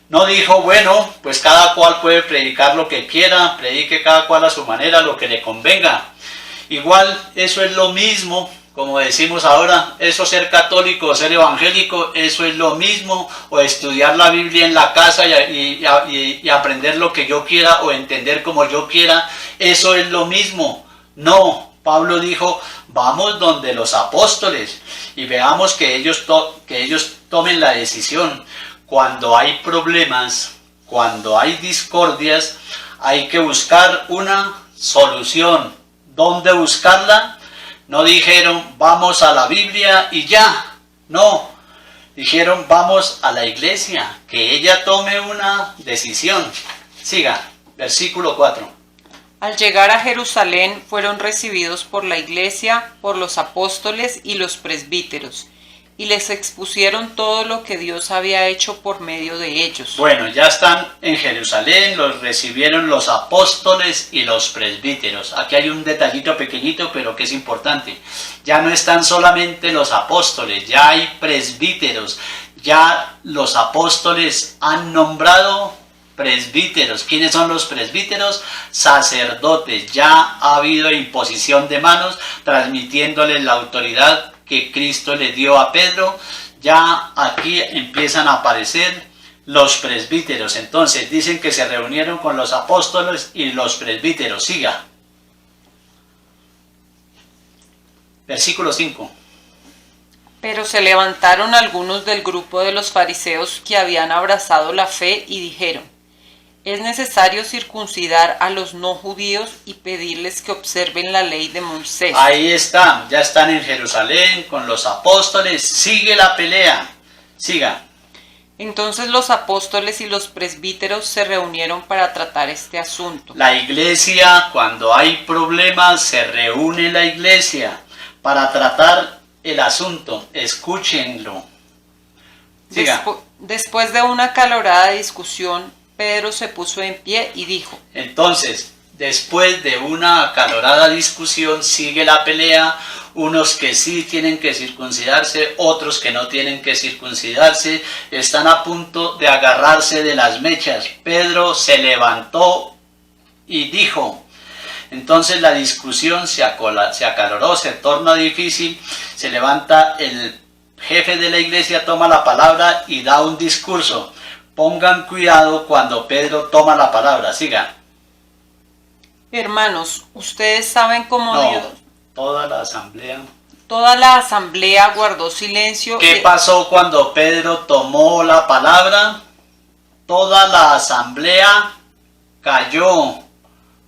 [SPEAKER 1] No dijo: bueno, pues cada cual puede predicar lo que quiera, predique cada cual a su manera, lo que le convenga. Igual, eso es lo mismo, como decimos ahora, eso ser católico o ser evangélico, eso es lo mismo, o estudiar la Biblia en la casa y aprender lo que yo quiera o entender como yo quiera, eso es lo mismo. No, Pablo dijo, vamos donde los apóstoles y veamos que ellos tomen la decisión. Cuando hay problemas, cuando hay discordias, hay que buscar una solución. ¿Dónde buscarla? No dijeron, vamos a la Biblia y ya. No, dijeron, vamos a la iglesia, que ella tome una decisión. Siga, versículo 4.
[SPEAKER 2] Al llegar a Jerusalén fueron recibidos por la iglesia, por los apóstoles y los presbíteros, y les expusieron todo lo que Dios había hecho por medio de ellos.
[SPEAKER 1] Bueno, ya están en Jerusalén, los recibieron los apóstoles y los presbíteros. Aquí hay un detallito pequeñito, pero que es importante. Ya no están solamente los apóstoles, ya hay presbíteros. Ya los apóstoles han nombrado presbíteros. ¿Quiénes son los presbíteros? Sacerdotes. Ya ha habido imposición de manos, transmitiéndoles la autoridad que Cristo le dio a Pedro. Ya aquí empiezan a aparecer los presbíteros. Entonces dicen que se reunieron con los apóstoles y los presbíteros. Siga. Versículo 5.
[SPEAKER 2] Pero se levantaron algunos del grupo de los fariseos que habían abrazado la fe y dijeron: es necesario circuncidar a los no judíos y pedirles que observen la ley de Moisés.
[SPEAKER 1] Ahí están, ya están en Jerusalén con los apóstoles. Sigue la pelea. Siga.
[SPEAKER 2] Entonces los apóstoles y los presbíteros se reunieron para tratar este asunto.
[SPEAKER 1] La iglesia, cuando hay problemas, se reúne la iglesia para tratar el asunto. Escúchenlo. Siga.
[SPEAKER 2] Después de una acalorada discusión, Pedro se puso en pie y dijo:
[SPEAKER 1] Entonces, después de una acalorada discusión, sigue la pelea. Unos que sí tienen que circuncidarse, otros que no tienen que circuncidarse, están a punto de agarrarse de las mechas. Pedro se levantó y dijo. Entonces la discusión se acaloró, se torna difícil, se levanta el jefe de la iglesia, toma la palabra y da un discurso. Pongan cuidado cuando Pedro toma la palabra. Siga.
[SPEAKER 2] Hermanos, ustedes saben cómo Dios...
[SPEAKER 1] Toda la asamblea.
[SPEAKER 2] Toda la asamblea guardó silencio.
[SPEAKER 1] ¿Qué pasó cuando Pedro tomó la palabra? Toda la asamblea cayó,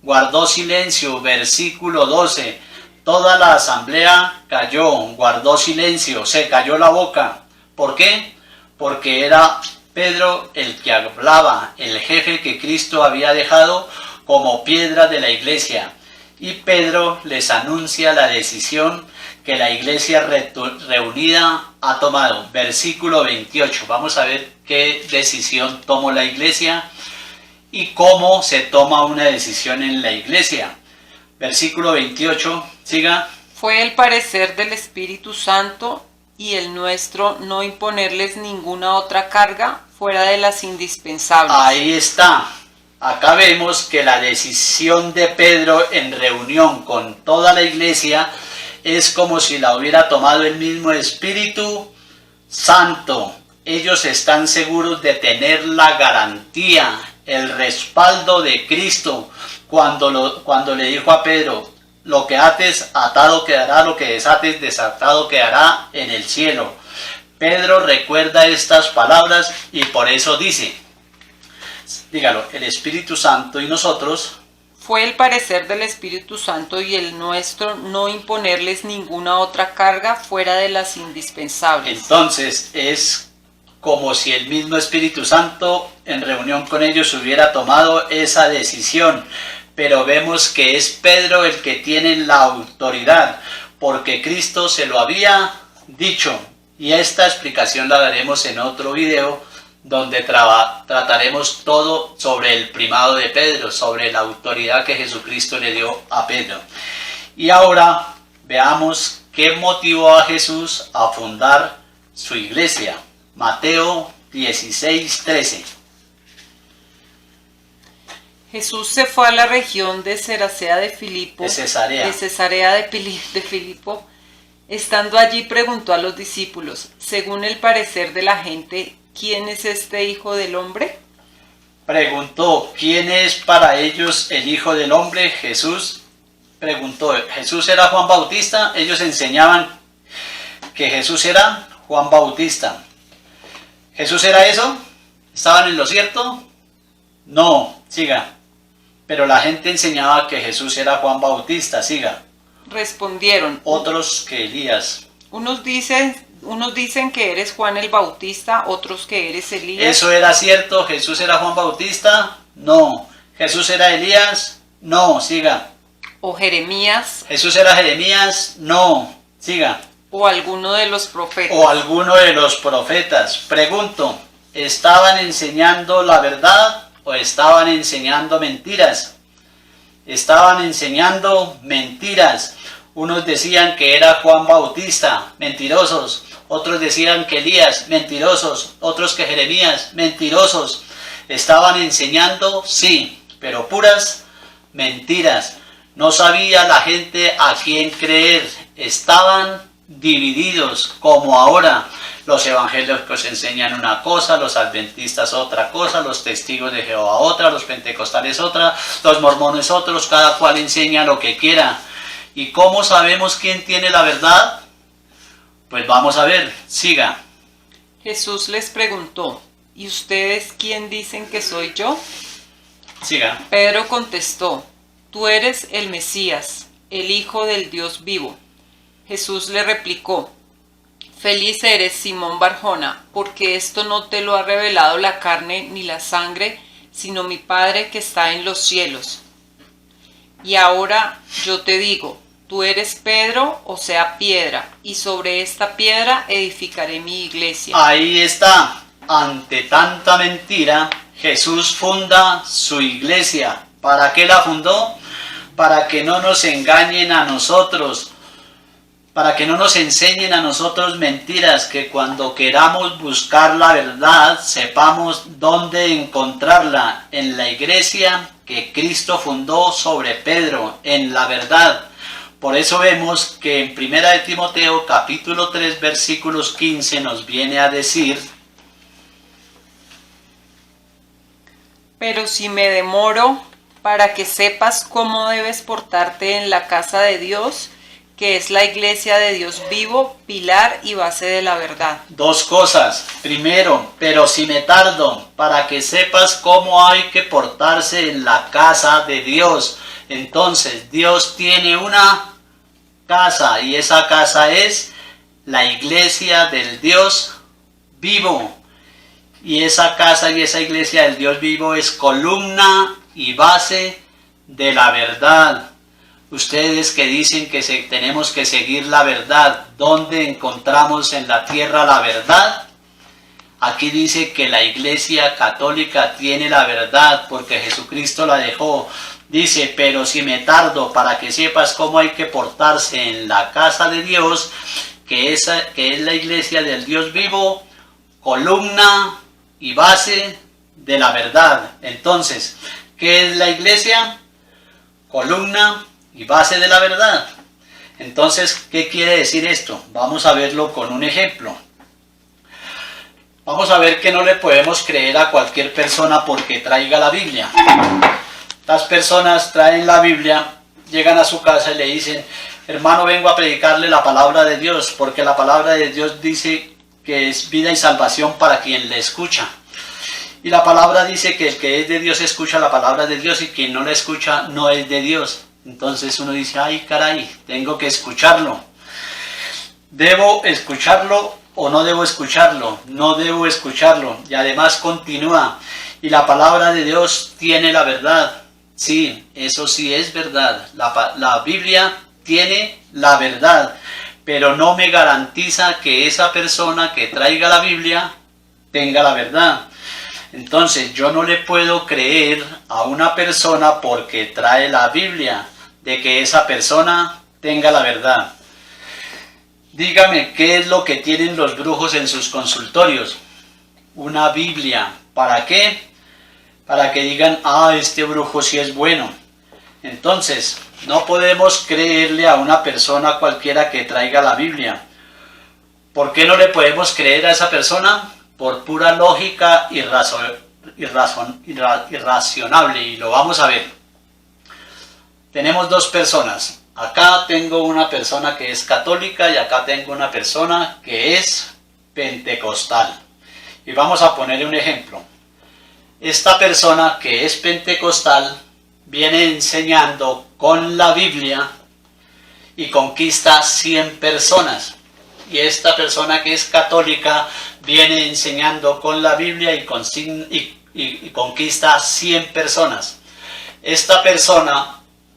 [SPEAKER 1] guardó silencio. Versículo 12. Toda la asamblea cayó, guardó silencio, se cayó la boca. ¿Por qué? Porque era Pedro el que hablaba, el jefe que Cristo había dejado como piedra de la iglesia. Y Pedro les anuncia la decisión que la iglesia reunida ha tomado. Versículo 28. Vamos a ver qué decisión tomó la iglesia y cómo se toma una decisión en la iglesia. Versículo 28. Siga.
[SPEAKER 2] Fue el parecer del Espíritu Santo y el nuestro no imponerles ninguna otra carga fuera de las indispensables.
[SPEAKER 1] Ahí está. Acá vemos que la decisión de Pedro en reunión con toda la iglesia es como si la hubiera tomado el mismo Espíritu Santo. Ellos están seguros de tener la garantía, el respaldo de Cristo cuando le dijo a Pedro: lo que ates atado quedará, lo que desates desatado quedará en el cielo. Pedro recuerda estas palabras y por eso dice, dígalo, el Espíritu Santo y nosotros.
[SPEAKER 2] Fue el parecer del Espíritu Santo y el nuestro no imponerles ninguna otra carga fuera de las indispensables.
[SPEAKER 1] Entonces es como si el mismo Espíritu Santo en reunión con ellos hubiera tomado esa decisión. Pero vemos que es Pedro el que tiene la autoridad, porque Cristo se lo había dicho. Y esta explicación la daremos en otro video, donde trataremos todo sobre el primado de Pedro, sobre la autoridad que Jesucristo le dio a Pedro. Y ahora veamos qué motivó a Jesús a fundar su iglesia. Mateo 16:13.
[SPEAKER 2] Jesús se fue a la región de Cesarea de Filipo.
[SPEAKER 1] De
[SPEAKER 2] Cesarea de Filipo. Estando allí preguntó a los discípulos, según el parecer de la gente, ¿quién es este Hijo del Hombre?
[SPEAKER 1] Preguntó, ¿quién es para ellos el Hijo del Hombre? Jesús preguntó, ¿Jesús era Juan Bautista? Ellos enseñaban que Jesús era Juan Bautista. ¿Jesús era eso? ¿Estaban en lo cierto? No, siga. Pero la gente enseñaba que Jesús era Juan Bautista, siga.
[SPEAKER 2] Respondieron,
[SPEAKER 1] Otros que Elías.
[SPEAKER 2] unos dicen que eres Juan el Bautista, otros que eres Elías.
[SPEAKER 1] ¿Eso era cierto? ¿Jesús era Juan Bautista? No. ¿Jesús era Elías? No, siga.
[SPEAKER 2] O Jeremías,
[SPEAKER 1] ¿Jesús era Jeremías? No, siga.
[SPEAKER 2] o alguno de los profetas.
[SPEAKER 1] O alguno de los profetas. Pregunto, ¿estaban enseñando la verdad o estaban enseñando mentiras? Estaban enseñando mentiras. Unos decían que era Juan Bautista, mentirosos. Otros decían que Elías, mentirosos. Otros que Jeremías, mentirosos. Estaban enseñando, sí, pero puras mentiras. No sabía la gente a quién creer. Estaban divididos, como ahora. Los evangélicos enseñan una cosa, los adventistas otra cosa, los testigos de Jehová otra, los pentecostales otra, los mormones otros, cada cual enseña lo que quiera. ¿Y cómo sabemos quién tiene la verdad? Pues vamos a ver, siga.
[SPEAKER 2] Jesús les preguntó, ¿y ustedes quién dicen que soy yo?
[SPEAKER 1] Siga.
[SPEAKER 2] Pedro contestó, tú eres el Mesías, el Hijo del Dios vivo. Jesús le replicó, feliz eres, Simón Barjona, porque esto no te lo ha revelado la carne ni la sangre, sino mi Padre que está en los cielos. Y ahora yo te digo, tú eres Pedro, o sea, piedra, y sobre esta piedra edificaré mi iglesia.
[SPEAKER 1] Ahí está. Ante tanta mentira, Jesús funda su iglesia. ¿Para qué la fundó? Para que no nos engañen a nosotros. Para que no nos enseñen a nosotros mentiras, que cuando queramos buscar la verdad, sepamos dónde encontrarla, en la iglesia que Cristo fundó sobre Pedro, en la verdad. Por eso vemos que en 1 de Timoteo capítulo 3 versículos 15 nos viene a decir,
[SPEAKER 2] pero si me demoro, para que sepas cómo debes portarte en la casa de Dios, que es la iglesia de Dios vivo, pilar y base de la verdad.
[SPEAKER 1] dos cosas. Primero, pero si me tardo, para que sepas cómo hay que portarse en la casa de Dios. Entonces, Dios tiene una casa y esa casa es la iglesia del Dios vivo. Y esa casa y esa iglesia del Dios vivo es columna y base de la verdad. Ustedes que dicen que tenemos que seguir la verdad, ¿dónde encontramos en la tierra la verdad? Aquí dice que la iglesia católica tiene la verdad porque Jesucristo la dejó. Dice, pero si me tardo, para que sepas cómo hay que portarse en la casa de Dios, que es la iglesia del Dios vivo, columna y base de la verdad. Entonces, ¿qué es la iglesia? Columna y base de la verdad. Entonces, ¿qué quiere decir esto? Vamos a verlo con un ejemplo. Vamos a ver que no le podemos creer a cualquier persona porque traiga la Biblia. Las personas traen la Biblia, llegan a su casa y le dicen, hermano, vengo a predicarle la palabra de Dios, porque la palabra de Dios dice que es vida y salvación para quien le escucha. Y la palabra dice que el que es de Dios escucha la palabra de Dios y quien no la escucha no es de Dios. Entonces uno dice, ay caray, tengo que escucharlo. ¿Debo escucharlo o no debo escucharlo? No debo escucharlo. Y además continúa, y la palabra de Dios tiene la verdad. Sí, eso sí es verdad. La Biblia tiene la verdad, pero no me garantiza que esa persona que traiga la Biblia tenga la verdad. Entonces yo no le puedo creer a una persona porque trae la Biblia, de que esa persona tenga la verdad. Dígame, ¿qué es lo que tienen los brujos en sus consultorios? Una Biblia. ¿Para qué? Para que digan, este brujo sí es bueno. Entonces, no podemos creerle a una persona cualquiera que traiga la Biblia. ¿Por qué no le podemos creer a esa persona? Por pura lógica irracionable, y lo vamos a ver. tenemos dos personas. Acá tengo una persona que es católica y acá tengo una persona que es pentecostal. Y vamos a ponerle un ejemplo. Esta persona que es pentecostal viene enseñando con la Biblia y conquista 100 personas. Y esta persona que es católica viene enseñando con la Biblia y conquista 100 personas. Esta persona,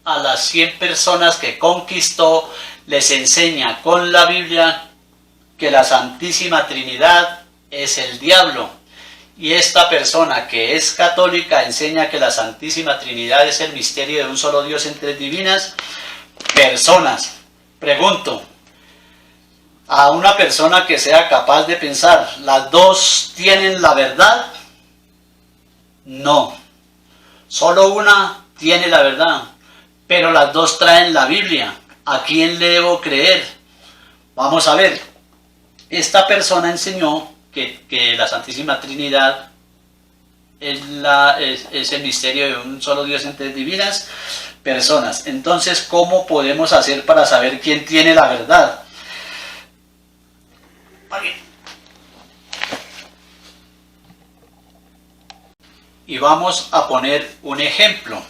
[SPEAKER 1] a las 100 personas que conquistó, les enseña con la Biblia que la Santísima Trinidad es el diablo. Y esta persona que es católica enseña que la Santísima Trinidad es el misterio de un solo Dios en tres divinas personas. Pregunto, a una persona que sea capaz de pensar, ¿las dos tienen la verdad? No. Solo una tiene la verdad, pero las dos traen la Biblia. ¿A quién le debo creer? Vamos a ver. Esta persona enseñó que la Santísima Trinidad es el misterio de un solo Dios en tres divinas personas. Entonces, ¿cómo podemos hacer para saber quién tiene la verdad? Y vamos a poner un ejemplo.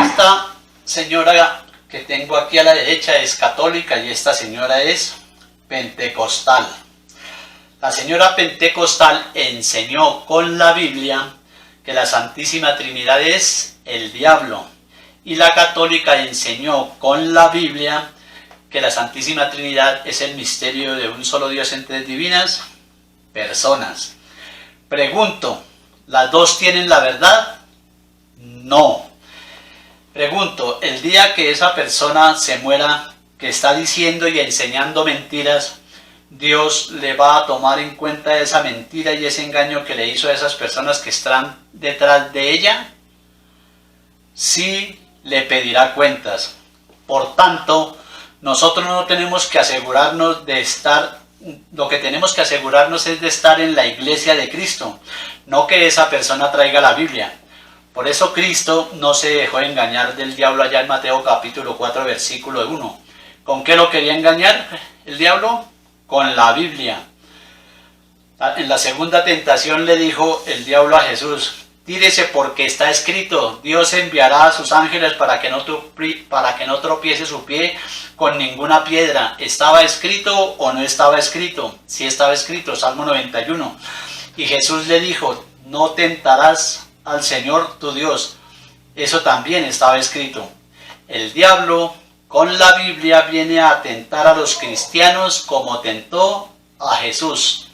[SPEAKER 1] Esta señora que tengo aquí a la derecha es católica y esta señora es pentecostal. La señora pentecostal enseñó con la Biblia que la Santísima Trinidad es el diablo. Y la católica enseñó con la Biblia que la Santísima Trinidad es el misterio de un solo Dios en tres divinas personas. Pregunto, ¿las dos tienen la verdad? No. Pregunto, el día que esa persona se muera, que está diciendo y enseñando mentiras, ¿Dios le va a tomar en cuenta esa mentira y ese engaño que le hizo a esas personas que están detrás de ella? Sí, le pedirá cuentas. Por tanto, nosotros no tenemos que asegurarnos de estar, lo que tenemos que asegurarnos es de estar en la iglesia de Cristo, no que esa persona traiga la Biblia. Por eso Cristo no se dejó engañar del diablo allá en Mateo capítulo 4 versículo 1. ¿Con qué lo quería engañar el diablo? Con la Biblia. En la segunda tentación le dijo el diablo a Jesús: tírese porque está escrito, Dios enviará a sus ángeles para que no tropiece su pie con ninguna piedra. ¿Estaba escrito o no estaba escrito? Sí estaba escrito, Salmo 91. Y Jesús le dijo: no tentarás al Señor tu Dios. Eso también estaba escrito. El diablo con la Biblia viene a tentar a los cristianos como tentó a Jesús.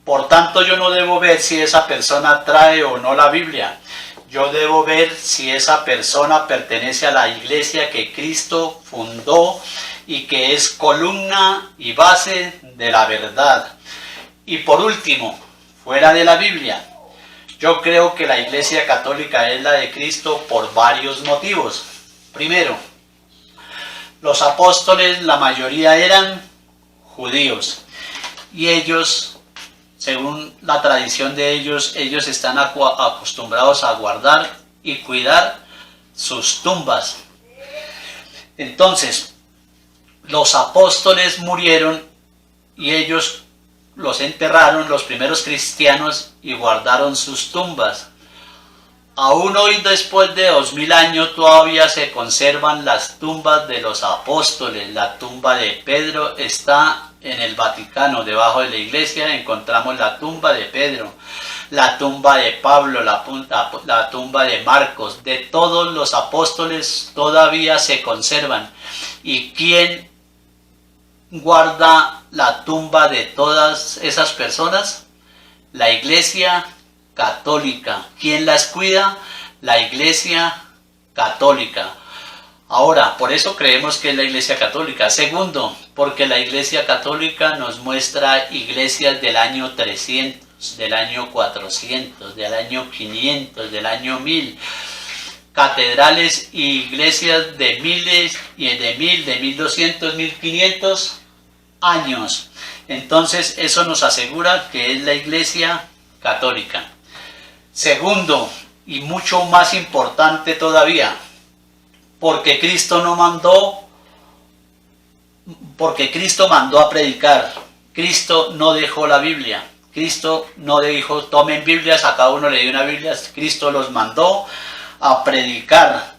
[SPEAKER 1] Por tanto, yo no debo ver si esa persona trae o no la Biblia. Yo debo ver si esa persona pertenece a la iglesia que Cristo fundó y que es columna y base de la verdad. Y por último, fuera de la Biblia, yo creo que la iglesia católica es la de Cristo por varios motivos. Primero, los apóstoles, la mayoría eran judíos y ellos, según la tradición de ellos están acostumbrados a guardar y cuidar sus tumbas. Entonces, los apóstoles murieron y ellos los enterraron, los primeros cristianos, y guardaron sus tumbas. Aún hoy, después de 2000 años, todavía se conservan las tumbas de los apóstoles. La tumba de Pedro está en el Vaticano, debajo de la iglesia encontramos la tumba de Pedro, la tumba de Pablo, la tumba de Marcos. De todos los apóstoles todavía se conservan. ¿Y quién guarda la tumba de todas esas personas? La iglesia católica. ¿Quién las cuida? La iglesia católica. Ahora, por eso creemos que es la iglesia católica. Segundo, porque la iglesia católica nos muestra iglesias del año 300, del año 400, del año 500, del año 1000. Catedrales y iglesias de miles y de 1000, de 1200, 1500 años. Entonces, eso nos asegura que es la iglesia católica. Segundo, y mucho más importante todavía, porque Cristo mandó a predicar. Cristo no dejó la Biblia. Cristo no dijo, tomen Biblias, a cada uno le dio una Biblia. Cristo los mandó a predicar.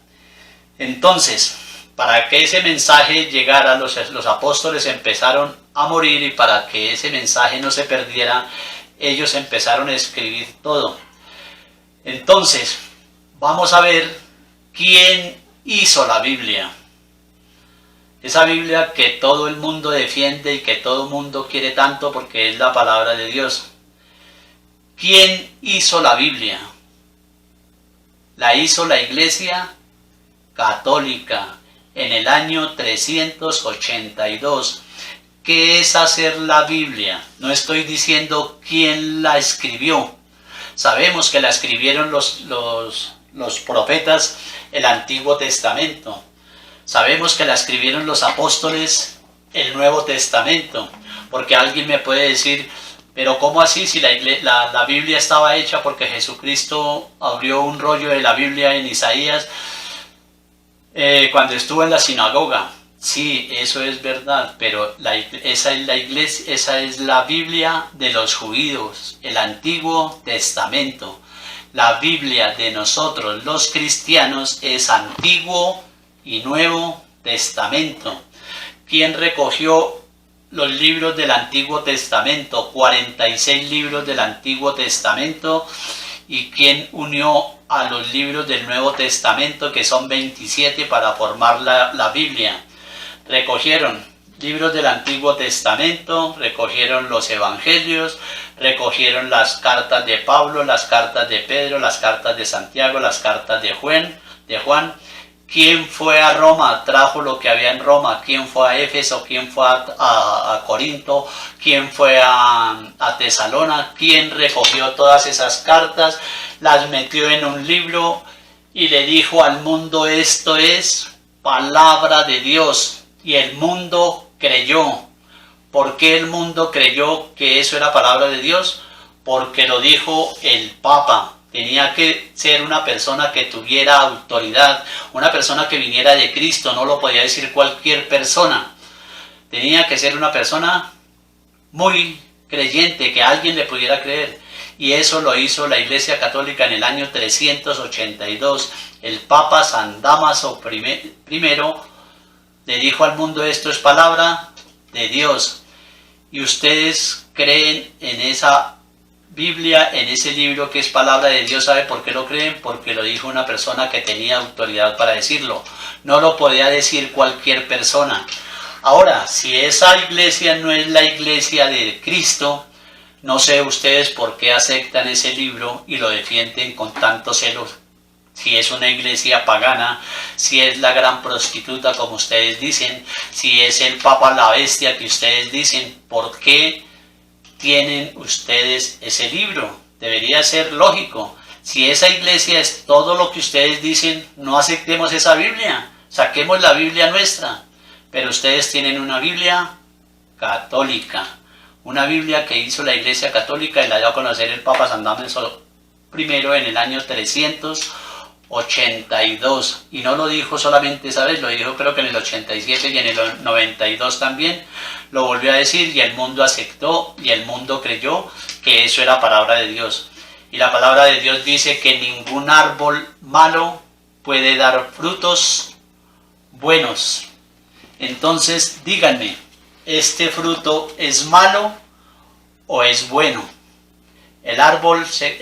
[SPEAKER 1] Entonces, para que ese mensaje llegara, los apóstoles empezaron a morir, y para que ese mensaje no se perdiera, ellos empezaron a escribir todo. Entonces, vamos a ver quién hizo la Biblia. Esa Biblia que todo el mundo defiende y que todo el mundo quiere tanto porque es la palabra de Dios. ¿Quién hizo la Biblia? La hizo la Iglesia Católica en el año 382. ¿Qué es hacer la Biblia? No estoy diciendo quién la escribió. Sabemos que la escribieron los profetas, el Antiguo Testamento. Sabemos que la escribieron los apóstoles, el Nuevo Testamento. Porque alguien me puede decir, pero ¿cómo así si la Biblia estaba hecha porque Jesucristo abrió un rollo de la Biblia en Isaías cuando estuvo en la sinagoga? Sí, eso es verdad, pero esa es la iglesia, esa es la Biblia de los judíos, el Antiguo Testamento. La Biblia de nosotros los cristianos es Antiguo y Nuevo Testamento. ¿Quién recogió los libros del Antiguo Testamento? 46 libros del Antiguo Testamento. ¿Y quién unió a los libros del Nuevo Testamento, que son 27, para formar la Biblia? Recogieron libros del Antiguo Testamento, recogieron los Evangelios, recogieron las cartas de Pablo, las cartas de Pedro, las cartas de Santiago, las cartas de Juan. ¿Quién fue a Roma? Trajo lo que había en Roma. ¿Quién fue a Éfeso? ¿Quién fue a Corinto? ¿Quién fue a Tesalona? ¿Quién recogió todas esas cartas? Las metió en un libro y le dijo al mundo: esto es palabra de Dios. Y el mundo creyó. ¿Por qué el mundo creyó que eso era palabra de Dios? Porque lo dijo el Papa. Tenía que ser una persona que tuviera autoridad, una persona que viniera de Cristo, no lo podía decir cualquier persona. Tenía que ser una persona muy creyente, que alguien le pudiera creer. Y eso lo hizo la Iglesia Católica en el año 382. El Papa San Dámaso I le dijo al mundo: esto es palabra de Dios. Y ustedes creen en esa Biblia, en ese libro que es palabra de Dios. ¿Sabe por qué lo creen? Porque lo dijo una persona que tenía autoridad para decirlo. No lo podía decir cualquier persona. Ahora, si esa iglesia no es la iglesia de Cristo, no sé ustedes por qué aceptan ese libro y lo defienden con tanto celo. Si es una iglesia pagana, si es la gran prostituta como ustedes dicen, si es el Papa la bestia que ustedes dicen, ¿por qué tienen ustedes ese libro? Debería ser lógico. Si esa iglesia es todo lo que ustedes dicen, no aceptemos esa Biblia, saquemos la Biblia nuestra. Pero ustedes tienen una Biblia católica, una Biblia que hizo la Iglesia Católica y la dio a conocer el Papa San Dámaso I en el año 382. Y no lo dijo solamente esa vez, lo dijo creo que en el 87 y en el 92 también. Lo volvió a decir y el mundo aceptó y el mundo creyó que eso era palabra de Dios. Y la palabra de Dios dice que ningún árbol malo puede dar frutos buenos. Entonces díganme, ¿este fruto es malo o es bueno? El árbol se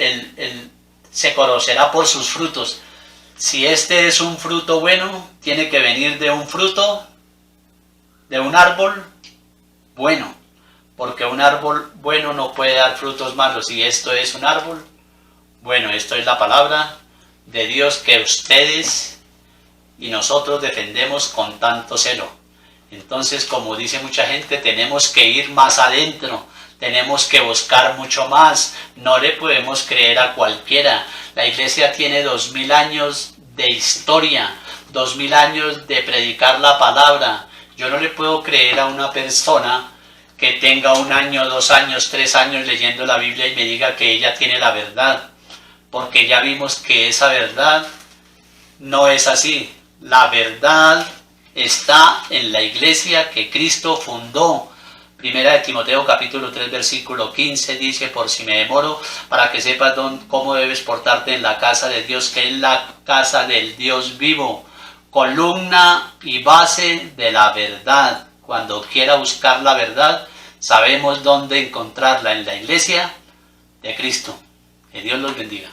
[SPEAKER 1] conocerá por sus frutos. Si este es un fruto bueno, tiene que venir de un fruto, de un árbol bueno, porque un árbol bueno no puede dar frutos malos. Y esto es un árbol bueno, esto es la palabra de Dios que ustedes y nosotros defendemos con tanto celo. Entonces, como dice mucha gente, tenemos que ir más adentro, tenemos que buscar mucho más, no le podemos creer a cualquiera. La iglesia tiene 2000 años de historia, 2000 años de predicar la palabra. Yo no le puedo creer a una persona que tenga 1 año, 2 años, 3 años leyendo la Biblia y me diga que ella tiene la verdad. porque ya vimos que esa verdad no es así. La verdad está en la iglesia que Cristo fundó. Primera de Timoteo capítulo 3 versículo 15 dice: por si me demoro, para que sepas cómo debes portarte en la casa de Dios, que es la casa del Dios vivo, columna y base de la verdad. Cuando quiera buscar la verdad, sabemos dónde encontrarla, en la iglesia de Cristo. Que Dios los bendiga.